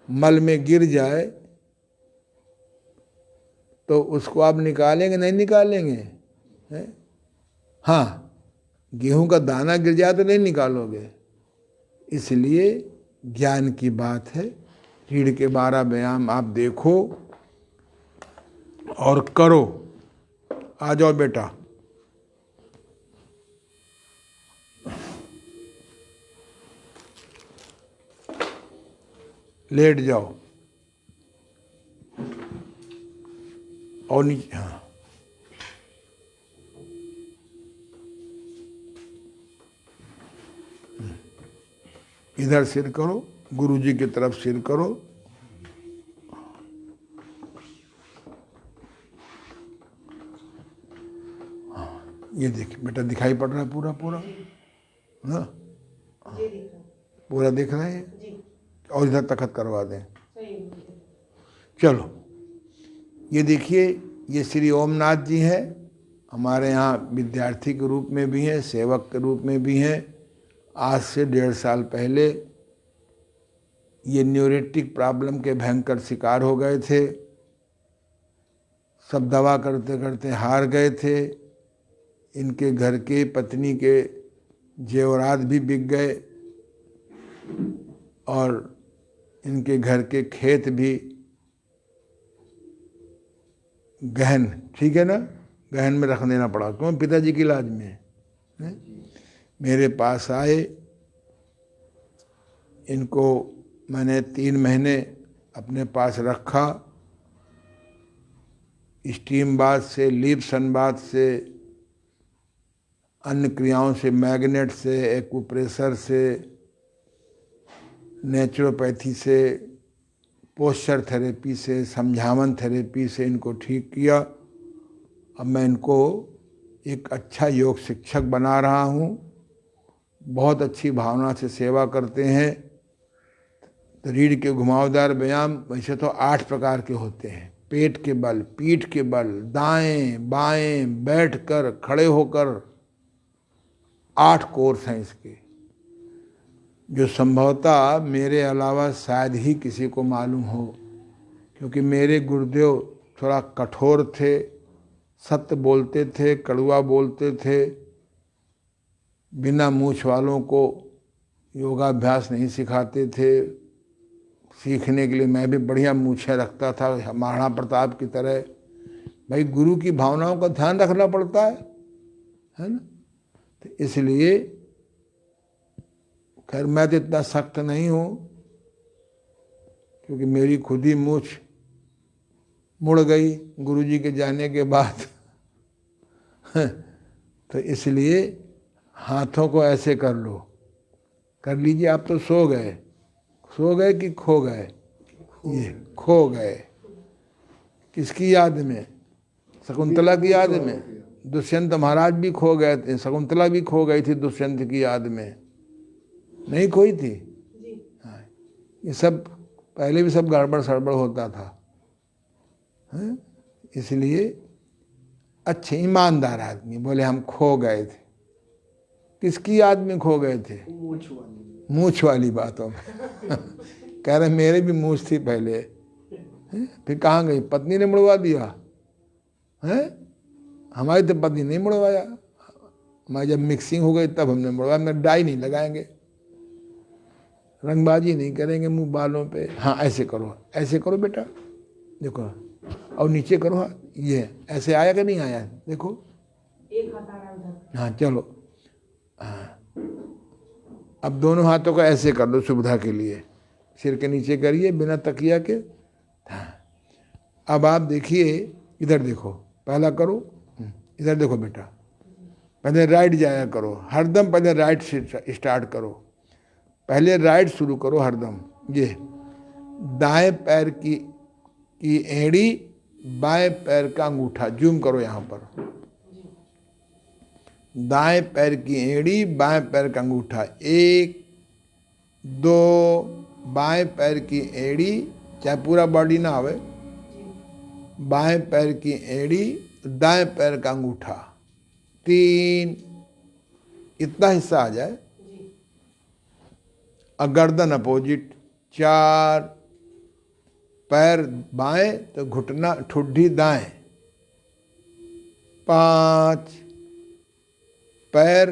मल में गिर जाए तो उसको आप निकालेंगे नहीं निकालेंगे है? हाँ, गेहूं का दाना गिर जाए तो नहीं निकालोगे। इसलिए ज्ञान की बात है। रीढ़ के 12 व्यायाम आप देखो और करो। आ जाओ बेटा, लेट जाओ और नीचे। हाँ, इधर सिर करो, गुरुजी की तरफ सिर करो। ये देखिए बेटा, दिखाई पड़ रहा है पूरा पूरा ना? पूरा दिख रहा है। और इधर तखत करवा दें। चलो, ये देखिए, ये श्री ओमनाथ जी हैं, हमारे यहाँ विद्यार्थी के रूप में भी हैं, सेवक के रूप में भी हैं। आज से 1.5 साल पहले ये न्यूरेटिक प्रॉब्लम के भयंकर शिकार हो गए थे। सब दवा करते करते हार गए थे। इनके घर के पत्नी के जेवरात भी बिक गए और इनके घर के खेत भी गहन, ठीक है ना, गहन में रख देना पड़ा। क्यों? पिताजी की इलाज में है? मेरे पास आए, इनको मैंने 3 महीने अपने पास रखा। स्टीम बाथ से, लीप सन बाथ से, अन्य क्रियाओं से, मैग्नेट से, एक्यूप्रेशर से, नेचुरोपैथी से, पोस्चर थेरेपी से, समझावन थेरेपी से इनको ठीक किया। अब मैं इनको एक अच्छा योग शिक्षक बना रहा हूँ। बहुत अच्छी भावना से सेवा करते हैं। तो रीढ़ के घुमावदार व्यायाम वैसे तो 8 प्रकार के होते हैं। पेट के बल, पीठ के बल, दाएं बाएं, बैठकर, खड़े होकर, 8 कोर्स हैं इसके, जो संभवतः मेरे अलावा शायद ही किसी को मालूम हो। क्योंकि मेरे गुरुदेव थोड़ा कठोर थे, सत्य बोलते थे, कड़वा बोलते थे, बिना मूछ वालों को योगाभ्यास नहीं सिखाते थे। सीखने के लिए मैं भी बढ़िया मूछें रखता था, महाराणा प्रताप की तरह। भाई, गुरु की भावनाओं का ध्यान रखना पड़ता है ना? तो इसलिए खैर मैं तो इतना सख्त नहीं हूँ, क्योंकि मेरी खुद ही मूछ मुड़ गई गुरुजी के जाने के बाद। तो इसलिए हाथों को ऐसे कर लो, कर लीजिए। आप तो सो गए कि खो गए? ये खो गए। किसकी याद में? शकुंतला की याद में। दुष्यंत महाराज भी खो गए थे, शकुंतला भी खो गई थी दुष्यंत की याद में, नहीं खोई थी? हाँ, ये सब पहले भी सब गड़बड़ सड़बड़ होता था। है? इसलिए अच्छे ईमानदार आदमी बोले हम खो गए थे। किसकी याद में खो गए थे? मूछ वाली बातों में। कह रहे मेरे भी मूछ थी पहले। फिर कहाँ गई? पत्नी ने मुड़वा दिया है? हमारी तो पत्नी नहीं मुड़वाया, मैं जब मिक्सिंग हो गई तब हमने मुड़वा में डाई नहीं लगाएंगे, रंगबाजी नहीं करेंगे मुंह बालों पे। हाँ ऐसे करो बेटा, देखो, और नीचे करो हाथ, ये ऐसे आया कि नहीं आया, देखो एक हाथ आ रहा है उधर। हाँ चलो, हाँ अब दोनों हाथों का ऐसे कर लो सुविधा के लिए, सिर के नीचे करिए बिना तकिया के। हाँ अब आप देखिए, इधर देखो, पहला करो, इधर देखो बेटा, पहले राइट जाया करो हरदम, पहले राइट से स्टार्ट करो, पहले राइट शुरू करो हरदम। ये दाएं पैर की एड़ी, बाएं पैर का अंगूठा, जूम करो यहाँ पर, दाएं पैर की एड़ी, बाएं पैर का अंगूठा, 1 2, बाएं पैर की एड़ी, चाहे पूरा बॉडी ना आवे, बाएं पैर की एड़ी, दाएं पैर का अंगूठा, 3, इतना हिस्सा आ जाए, और गर्दन अपोजिट, 4, पैर बाएं तो घुटना ठुड्डी दाएं, 5, पैर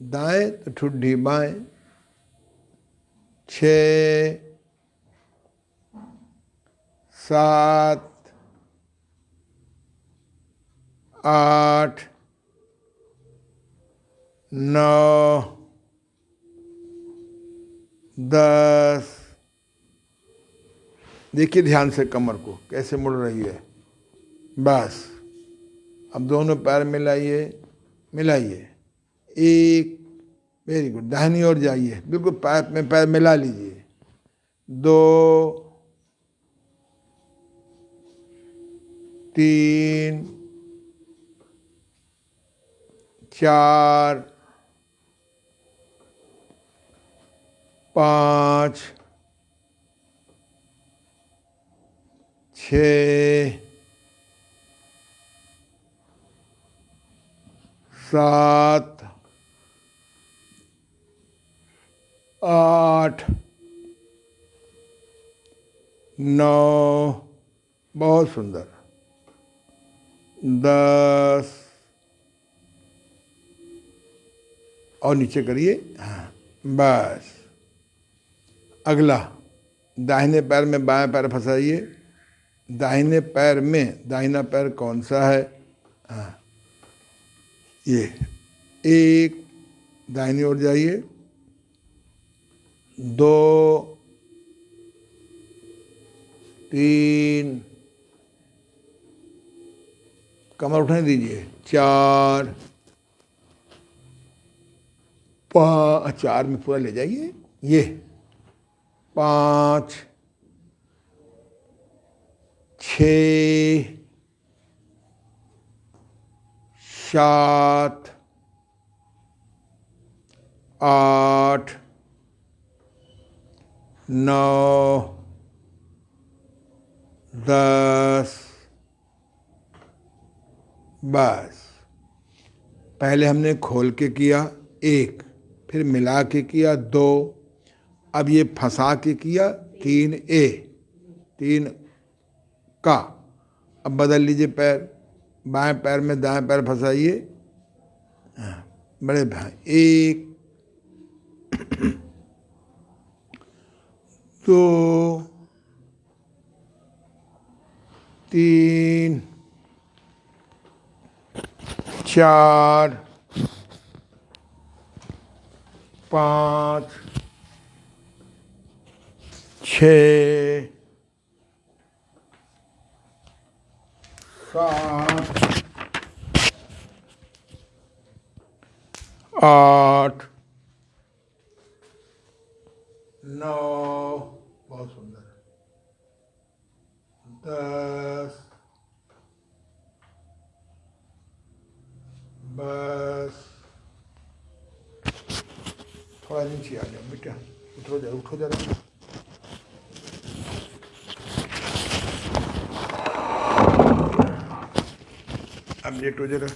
दाएं तो ठुड्डी बाएं, 6, 7, 8, 9, 10। देखिए ध्यान से कमर को कैसे मुड़ रही है, बस। अब दोनों पैर मिलाइए, 1, वेरी गुड, दाहिनी ओर जाइए, बिल्कुल पैर में पैर मिला लीजिए, 2, 3, 4, 5, 6, 7, 8, 9, बहुत सुंदर, 10, और नीचे करिए, हाँ बस। अगला, दाहिने पैर में बाएं पैर फंसाइए, दाहिने पैर में दाहिना पैर कौन सा है, हाँ ये, 1, दाहिनी ओर जाइए, 2, 3, कमर उठने दीजिए, 4, 4 में पूरा ले जाइए, ये 5, 6, 7, 8, 9, 10, बस। पहले हमने खोल के किया 1, फिर मिला के किया 2, अब ये फंसा के किया 3A, 3 का। अब बदल लीजिए पैर, बाएं पैर में दाएं पैर फंसाइए, बड़े भाई, 1, 2, 3, 4, 5, 6, 7, 8, 9, बहुत सुंदर, 10, बस। थोड़ा नीचे आ जाओ बेटा, उठो जरा। अब लेटो जरा,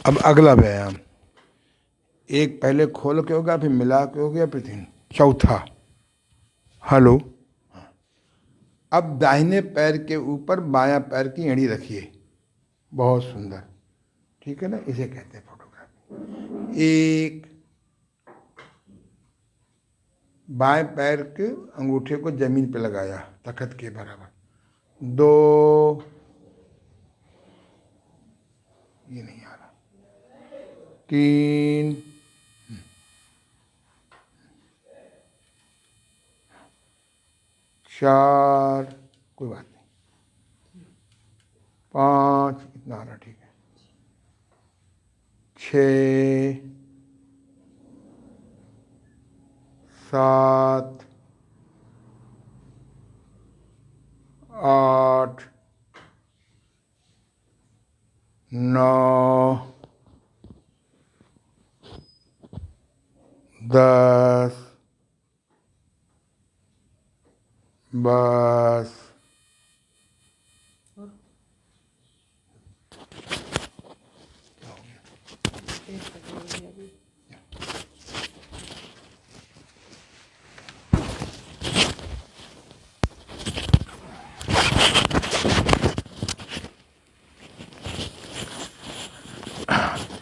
अब अगला व्यायाम, एक पहले खोल के होगा, फिर मिला के हो गया, फिर तीन, चौथा। हेलो। अब दाहिने पैर के ऊपर बायां पैर की एड़ी रखिए, बहुत सुंदर, ठीक है ना, इसे कहते हैं फोटोग्राफी। एक, बाएं पैर के अंगूठे को जमीन पे लगाया तखत के बराबर। दो, ये नहीं आ रहा। तीन, चार, कोई बात नहीं, पांच, इतना आ रहा, ठीक है, छ, सात, आठ, नौ, 10, बस,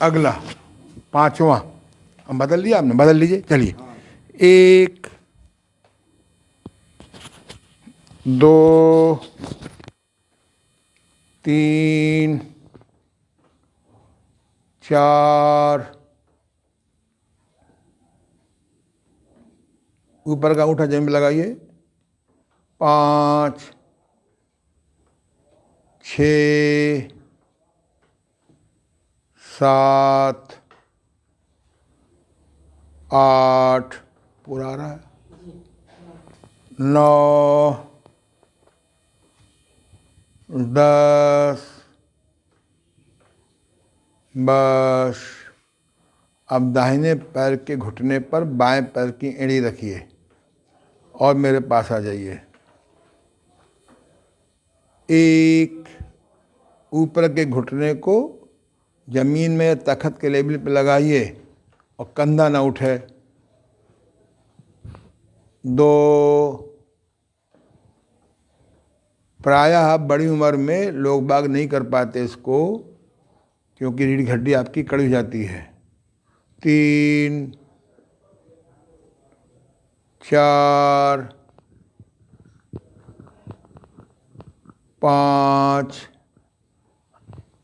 अगला पांचवा, हम बदल लिया, आपने बदल लीजिए, चलिए। एक, दो, तीन, चार, ऊपर का अंगूठा जमीन में लगाइए, पाँच, छ, सात, आठ, पूरा आ रहा है, नौ, 10, बस। अब दाहिने पैर के घुटने पर बाएं पैर की एड़ी रखिए और मेरे पास आ जाइए। एक, ऊपर के घुटने को जमीन में तखत के लेवल पे लगाइए और कंधा ना उठे। दो, प्रायः बड़ी उम्र में लोग बाग नहीं कर पाते इसको, क्योंकि रीढ़ की हड्डी आपकी कड़ी हो जाती है। तीन, चार, पाँच,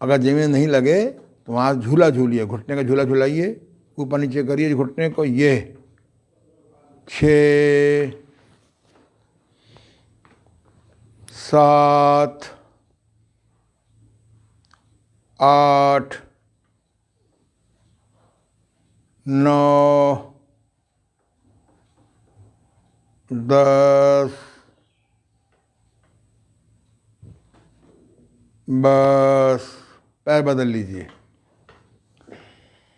अगर जमीन नहीं लगे तो वहाँ झूला झूलिए, घुटने का झूला झूलाइए, ऊपर नीचे करिए घुटने को, ये। छ, सात, आठ, नौ, 10, बस। पैर बदल लीजिए।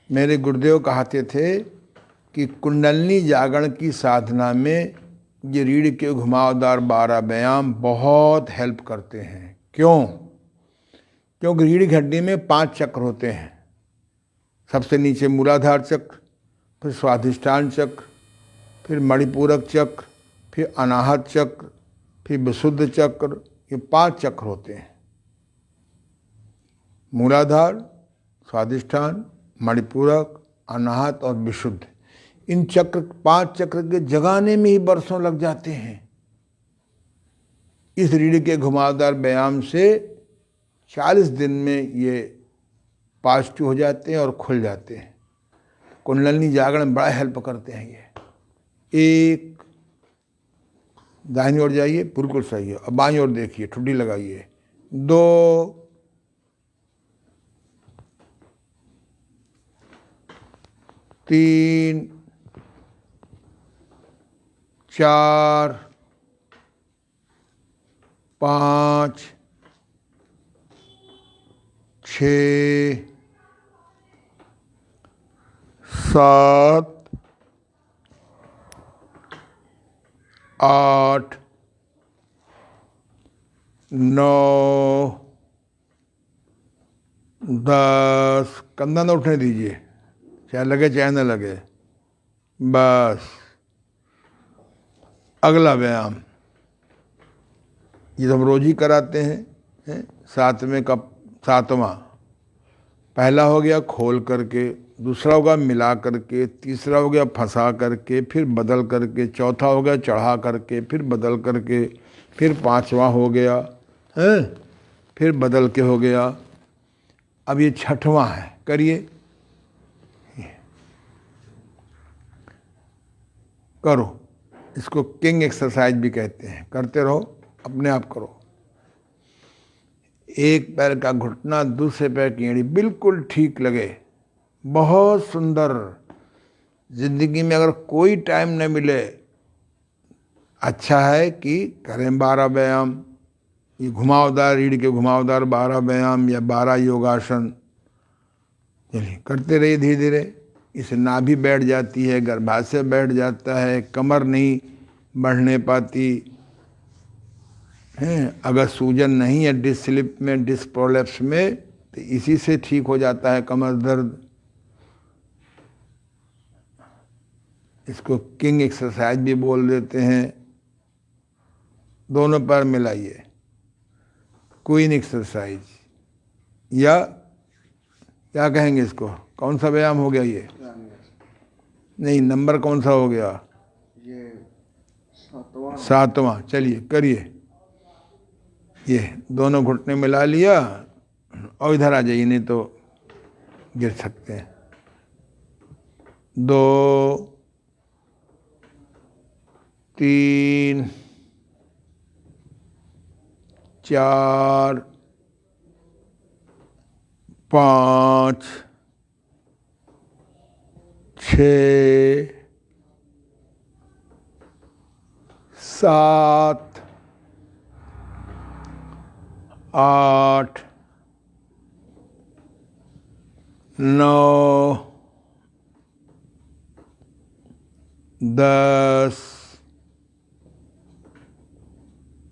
मेरे गुरुदेव कहते थे कि कुंडलनी जागरण की साधना में ये रीढ़ के घुमावदार 12 व्यायाम बहुत हेल्प करते हैं। क्यों? क्योंकि रीढ़ की हड्डी में 5 चक्र होते हैं। सबसे नीचे मूलाधार चक्र, फिर स्वाधिष्ठान चक्र, फिर मणिपूरक चक्र, फिर अनाहत चक्र, फिर विशुद्ध चक्र, ये 5 चक्र होते हैं। मूलाधार, स्वाधिष्ठान, मणिपूरक, अनाहत और विशुद्ध। इन चक्र 5 चक्र के जगाने में ही बरसों लग जाते हैं। इस रीढ़ के घुमावदार व्यायाम से 40 दिन में ये पॉजिटिव हो जाते हैं और खुल जाते हैं। कुंडलनी जागरण में बड़ा हेल्प करते हैं ये। एक, दाहिनी ओर जाइए, बिल्कुल सही है, अब बाईं ओर देखिए, ठुड्डी लगाइए। दो, तीन, चार, पाँच, छ, सात, आठ, नौ, 10, कंधा न उठने दीजिए, चाहे लगे चाहे न लगे। बस। अगला व्यायाम ये हम रोज ही कराते हैं। 7वां। पहला हो गया खोल करके, दूसरा हो गया मिला करके, तीसरा हो गया फंसा करके, फिर बदल करके, चौथा हो गया चढ़ा करके, फिर बदल करके, फिर 5वां हो गया है, फिर बदल के हो गया। अब ये 6वां है, करिए। करो, इसको किंग एक्सरसाइज भी कहते हैं। करते रहो, अपने आप करो। एक पैर का घुटना दूसरे पैर की एड़ी बिल्कुल ठीक लगे। बहुत सुंदर। जिंदगी में अगर कोई टाइम न मिले, अच्छा है कि करें 12 व्यायाम। ये घुमावदार, रीढ़ के घुमावदार 12 व्यायाम या 12 योगासन। चलिए करते रहिए धीरे धीरे। इससे नाभि बैठ जाती है, गर्भाशय बैठ जाता है, कमर नहीं बढ़ने पाती है। अगर सूजन नहीं है डिस्क स्लिप में, डिस्क प्रोलैप्स में, तो इसी से ठीक हो जाता है कमर दर्द। इसको किंग एक्सरसाइज भी बोल देते हैं। दोनों पैर मिलाइए, क्वीन एक्सरसाइज, या क्या कहेंगे इसको? कौन सा व्यायाम हो गया ये? नहीं, नंबर कौन सा हो गया? ये 7वां। 7वां। चलिए करिए। ये दोनों घुटने मिला लिया और इधर आ जाइए, नहीं तो गिर सकते हैं। 2, 3, 4, 5, 6, 7, 8, 9, 10।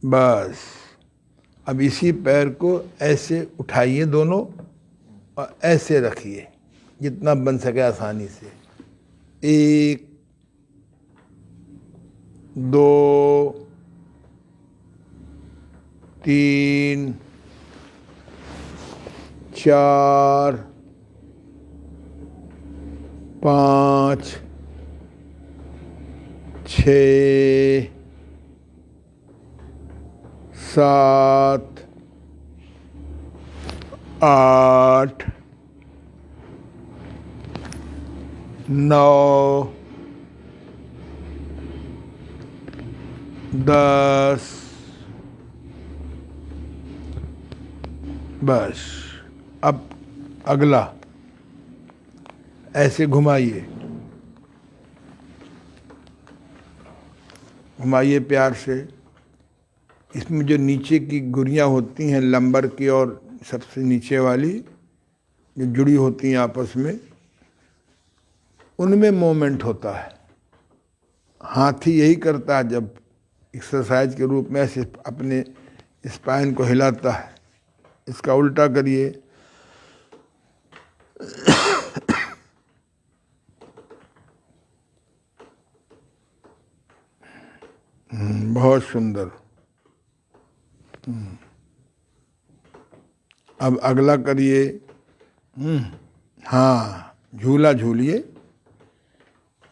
बस। अब इसी पैर को ऐसे उठाइए दोनों और ऐसे रखिए जितना बन सके आसानी से। 1, 2, 3, 4, 5, 6, 7, 8, 9, 10। बस। अब अगला ऐसे घुमाइए, घुमाइए प्यार से। इसमें जो नीचे की गुरियाँ होती हैं लंबर की और सबसे नीचे वाली जो जुड़ी होती हैं आपस में, उनमें मोमेंट होता है। हाथी यही करता है, जब एक्सरसाइज के रूप में ऐसे अपने स्पाइन को हिलाता है। इसका उल्टा करिए। बहुत सुंदर। अब अगला करिए। हाँ, झूला झूलिए।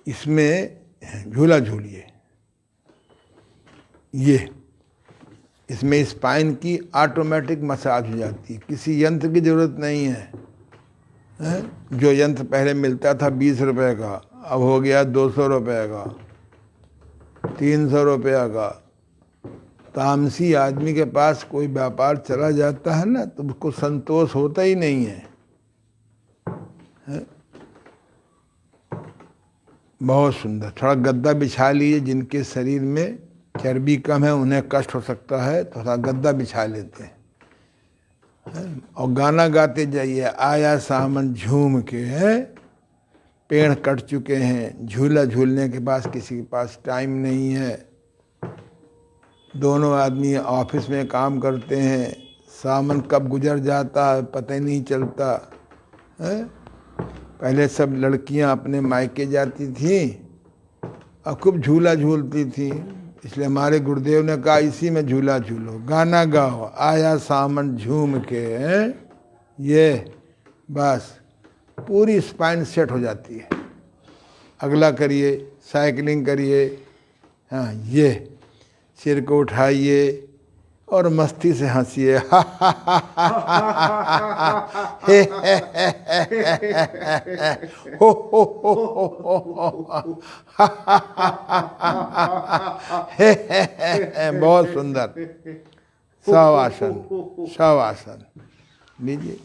इसमें झूला झूलिए। ये इसमें स्पाइन की ऑटोमेटिक मसाज हो जाती है, किसी यंत्र की जरूरत नहीं है। जो यंत्र पहले मिलता था 20 रुपए का, अब हो गया 200 रुपए का, 300 रुपया का। तामसी आदमी के पास कोई व्यापार चला जाता है ना, तो उसको संतोष होता ही नहीं है। बहुत सुंदर। थोड़ा गद्दा बिछा लीजिए। जिनके शरीर में चर्बी कम है, उन्हें कष्ट हो सकता है, तो थोड़ा गद्दा बिछा लेते हैं। और गाना गाते जाइए, आया सामन झूम के है, पेड़ कट चुके हैं, झूला झूलने के पास किसी के पास टाइम नहीं है। दोनों आदमी ऑफिस में काम करते हैं, सावन कब गुजर जाता है पता ही नहीं चलता है। पहले सब लड़कियां अपने मायके जाती थीं और खूब झूला झूलती थीं, इसलिए हमारे गुरुदेव ने कहा इसी में झूला झूलो, गाना गाओ, आया सावन झूम के, हैं? ये बस पूरी स्पाइन सेट हो जाती है। अगला करिए, साइकिलिंग करिए, हाँ ये सिर को उठाइए और मस्ती से हंसिए। बहुत सुंदर। शवासन, शवासन लीजिए।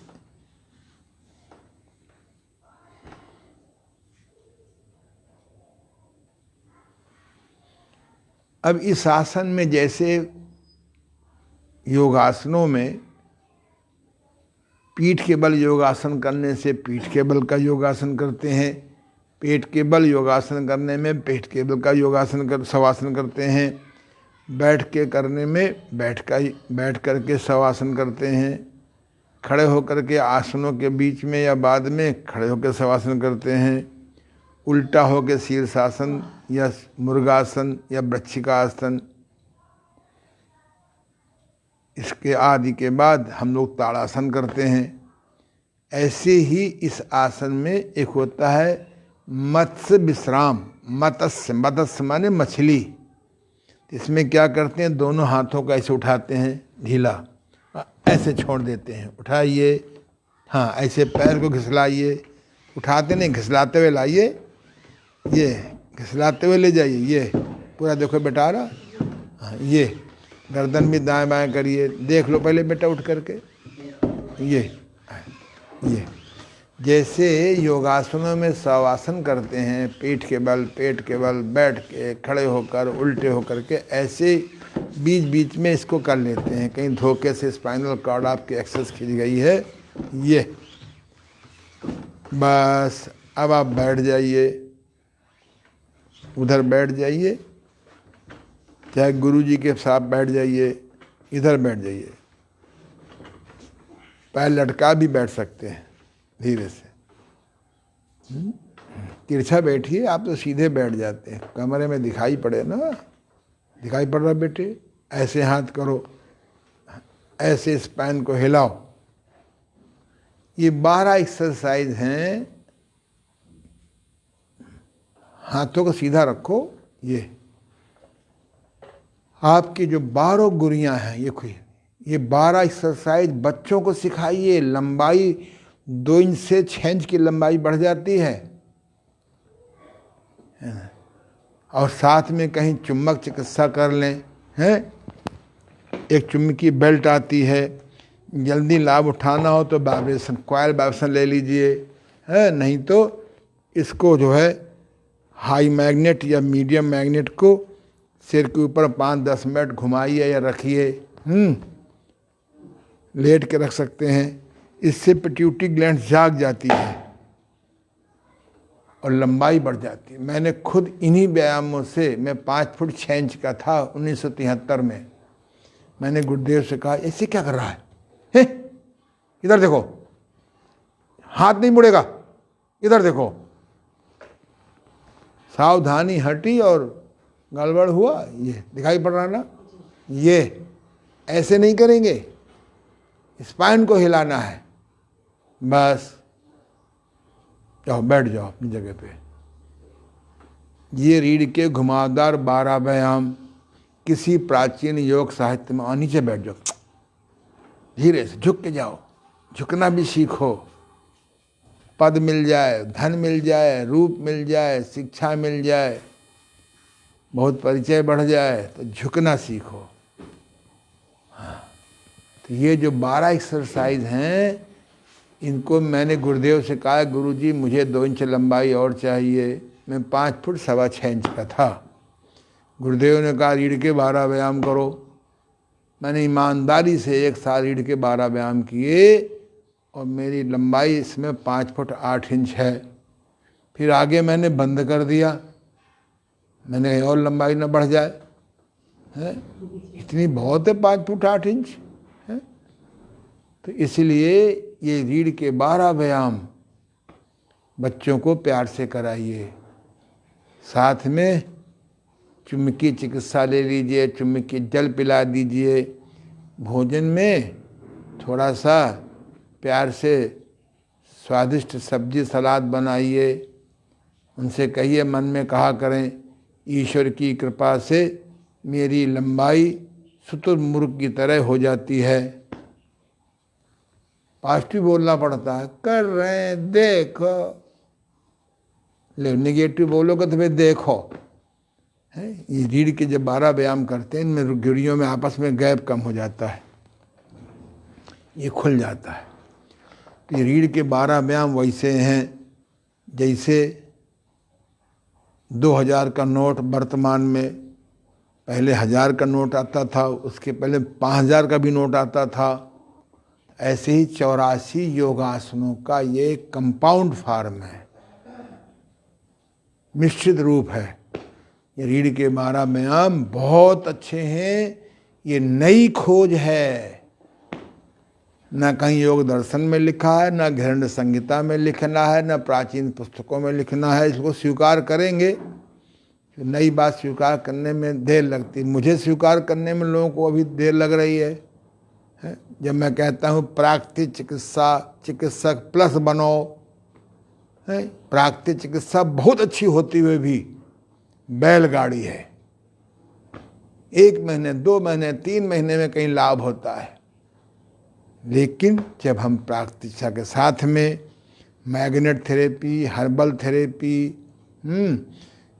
अब इस आसन में जैसे योगासनों में पीठ के बल योगासन करने से पीठ के बल का योगासन करते हैं, पेट के बल योगासन करने में पेट के बल का शवासन करते हैं, बैठ के करने में बैठ करके शवासन करते हैं, खड़े होकर के आसनों के बीच में या बाद में खड़े होकर शवासन करते हैं, उल्टा होकर शीर्षासन या मुर्गासन या वृश्चिकासन, इसके आदि के बाद हम लोग ताड़ासन करते हैं। ऐसे ही इस आसन में एक होता है मत्स्य विश्राम। मत्स्य माने मछली। इसमें क्या करते हैं, दोनों हाथों को ऐसे उठाते हैं ढीला, ऐसे छोड़ देते हैं, उठाइए, हाँ ऐसे पैर को घिसलाइए, उठाते नहीं घिसलाते हुए लाइए, ये घिसलाते हुए ले जाइए, ये पूरा देखो बेटा रहा, हाँ ये गर्दन भी दाएं बाएं करिए, देख लो पहले बेटा उठ करके, ये जैसे योगासनों में शवासन करते हैं, पेट के बल बैठ के खड़े होकर उल्टे होकर के, ऐसे बीच बीच में इसको कर लेते हैं। कहीं धोखे से स्पाइनल कॉर्ड आपकी एक्सेस खिंच गई है, ये बस अब आप बैठ जाइए, उधर बैठ जाइए, चाहे गुरुजी के साथ बैठ जाइए, इधर बैठ जाइए, पैर लटका भी बैठ सकते हैं धीरे से। तिरछा बैठिए, आप तो सीधे बैठ जाते हैं, कमरे में दिखाई पड़े ना, दिखाई पड़ रहा बेटे, ऐसे हाथ करो, ऐसे स्पाइन को हिलाओ। ये 12 एक्सरसाइज हैं। हाथों को सीधा रखो, ये आपकी जो 12 गुरियां हैं, ये 12 एक्सरसाइज बच्चों को सिखाइए। लंबाई 2 इंच से 6 इंच की लंबाई बढ़ जाती है और साथ में कहीं चुम्बक चिकित्सा कर लें, हैं? एक चुम्बकी बेल्ट आती है, जल्दी लाभ उठाना हो तो वाइब्रेशन कॉइल वाइब्रेशन ले लीजिए, है? नहीं तो इसको जो है हाई मैग्नेट या मीडियम मैग्नेट को सिर के ऊपर 5-10 मिनट घुमाइए या रखिए, लेट के रख सकते हैं। इससे पिट्यूटरी ग्लैंड जाग जाती है और लंबाई बढ़ जाती है। मैंने खुद इन्हीं व्यायामों से, मैं 5 फुट 6 इंच का था 1973 में, मैंने गुरुदेव से कहा ऐसे क्या कर रहा है, इधर देखो, हाथ नहीं मुड़ेगा, इधर देखो। सावधानी हटी और गड़बड़ हुआ, ये दिखाई पड़ रहा ना, ये ऐसे नहीं करेंगे, स्पाइन को हिलाना है, बस जाओ बैठ जाओ अपनी जगह पे। ये रीढ़ के घुमावदार 12 व्यायाम किसी प्राचीन योग साहित्य में, नीचे बैठ जाओ, धीरे से झुक के जाओ, झुकना भी सीखो। पद मिल जाए, धन मिल जाए, रूप मिल जाए, शिक्षा मिल जाए, बहुत परिचय बढ़ जाए तो झुकना सीखो। हाँ, तो ये जो 12 एक्सरसाइज हैं, इनको मैंने गुरुदेव से कहा, गुरुजी मुझे 2 इंच लंबाई और चाहिए। मैं 5 फुट 6.25 इंच का था। गुरुदेव ने कहा रीढ़ के 12 व्यायाम करो। मैंने ईमानदारी से 1 साल रीढ़ के 12 व्यायाम किए और मेरी लंबाई इसमें 5 फुट 8 इंच है। फिर आगे मैंने बंद कर दिया, मैंने और लंबाई न बढ़ जाए, है? इतनी बहुत है 5 फुट 8 इंच है, तो इसलिए ये रीढ़ के 12 व्यायाम बच्चों को प्यार से कराइए। साथ में चुम्बकीय चिकित्सा ले लीजिए, चुम्बकीय जल पिला दीजिए। भोजन में थोड़ा सा प्यार से स्वादिष्ट सब्जी सलाद बनाइए। उनसे कहिए, मन में कहा करें, ईश्वर की कृपा से मेरी लंबाई शुतुरमुर्ग की तरह हो जाती है। पॉजिटिव बोलना पड़ता है, कर रहे हैं देखो। ले नेगेटिव बोलोगे तो फिर देखो है। ये रीढ़ के जब 12 व्यायाम करते हैं, इनमें रीढ़ियों में आपस में गैप कम हो जाता है, ये खुल जाता है। तो ये रीढ़ के 12 व्यायाम वैसे हैं जैसे 2000 का नोट वर्तमान में, पहले 1000 का नोट आता था, उसके पहले 5000 का भी नोट आता था। ऐसे ही 84 योगासनों का ये कंपाउंड फॉर्म है, मिश्रित रूप है। ये रीढ़ के 12 व्यायाम बहुत अच्छे हैं। ये नई खोज है, न कहीं योग दर्शन में लिखा है, न घृण्य संहिता में लिखना है, न प्राचीन पुस्तकों में लिखना है। इसको स्वीकार करेंगे। नई बात स्वीकार करने में देर लगती है, मुझे स्वीकार करने में लोगों को अभी देर लग रही है। जब मैं कहता हूँ प्राकृतिक चिकित्सक प्लस बनो, है प्राकृतिक चिकित्सा बहुत अच्छी होती हुई भी बैलगाड़ी है। 1 महीने 2 महीने 3 महीने में कहीं लाभ होता है, लेकिन जब हम प्राकृतिक चिकित्सा के साथ में magnet therapy, herbal therapy,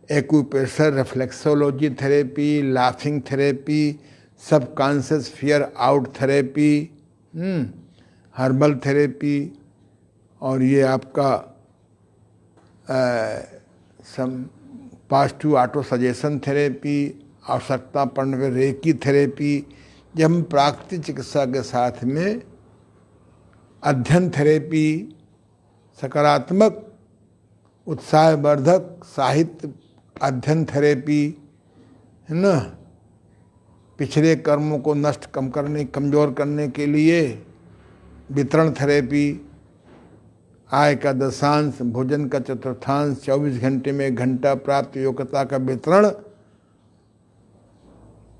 acupressure, reflexology therapy, laughing therapy, subconscious fear out therapy, herbal therapy, और ये आपका पॉजिटिव ऑटो सजेशन थेरेपी, आवश्यकता पड़ने पर रेकी थेरेपी, जब हम प्राकृतिक चिकित्सा के साथ में अध्ययन थेरेपी, सकारात्मक उत्साहवर्धक साहित्य अध्ययन थेरेपी, है ना, पिछले कर्मों को नष्ट कमज़ोर करने के लिए वितरण थेरेपी, आय का दशांश, भोजन का चतुर्थांश, 24 घंटे में 1 घंटा प्राप्त योग्यता का वितरण,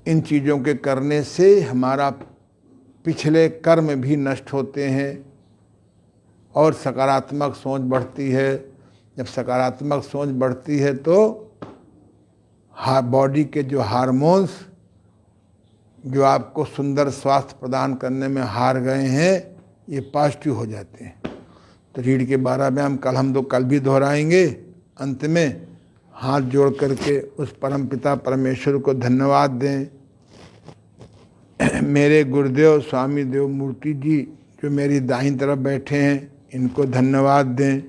इन चीज़ों के करने से हमारा पिछले कर्म भी नष्ट होते हैं और सकारात्मक सोच बढ़ती है। जब सकारात्मक सोच बढ़ती है तो बॉडी के जो हार्मोन्स जो आपको सुंदर स्वास्थ्य प्रदान करने में हार गए हैं, ये पॉजिटिव हो जाते हैं। तो रीढ़ के 12 व्यायाम कल भी दोहराएंगे। अंत में हाथ जोड़ करके उस परम पिता परमेश्वर को धन्यवाद दें। मेरे गुरुदेव स्वामी देव मूर्ति जी जो मेरी दाहिनी तरफ बैठे हैं, इनको धन्यवाद दें।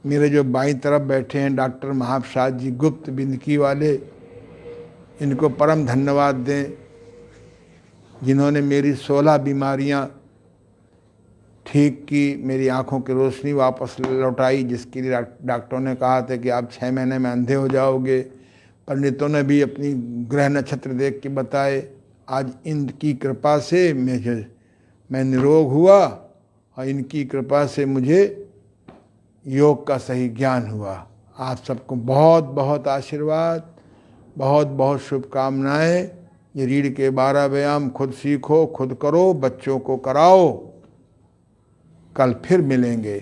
मेरे जो बाईं तरफ बैठे हैं डॉक्टर महाप्रसाद जी गुप्त बिंदकी वाले, इनको परम धन्यवाद दें, जिन्होंने मेरी 16 बीमारियां ठीक की, मेरी आंखों की रोशनी वापस लौटाई, जिसके लिए डॉक्टरों ने कहा था कि आप 6 महीने में अंधे हो जाओगे। पंडितों ने भी अपनी ग्रह नक्षत्र देख के बताए। आज इनकी कृपा से मैं निरोग हुआ और इनकी कृपा से मुझे योग का सही ज्ञान हुआ। आप सबको बहुत बहुत आशीर्वाद, बहुत बहुत शुभकामनाएं। ये रीढ़ के 12 व्यायाम खुद सीखो, खुद करो, बच्चों को कराओ। कल फिर मिलेंगे।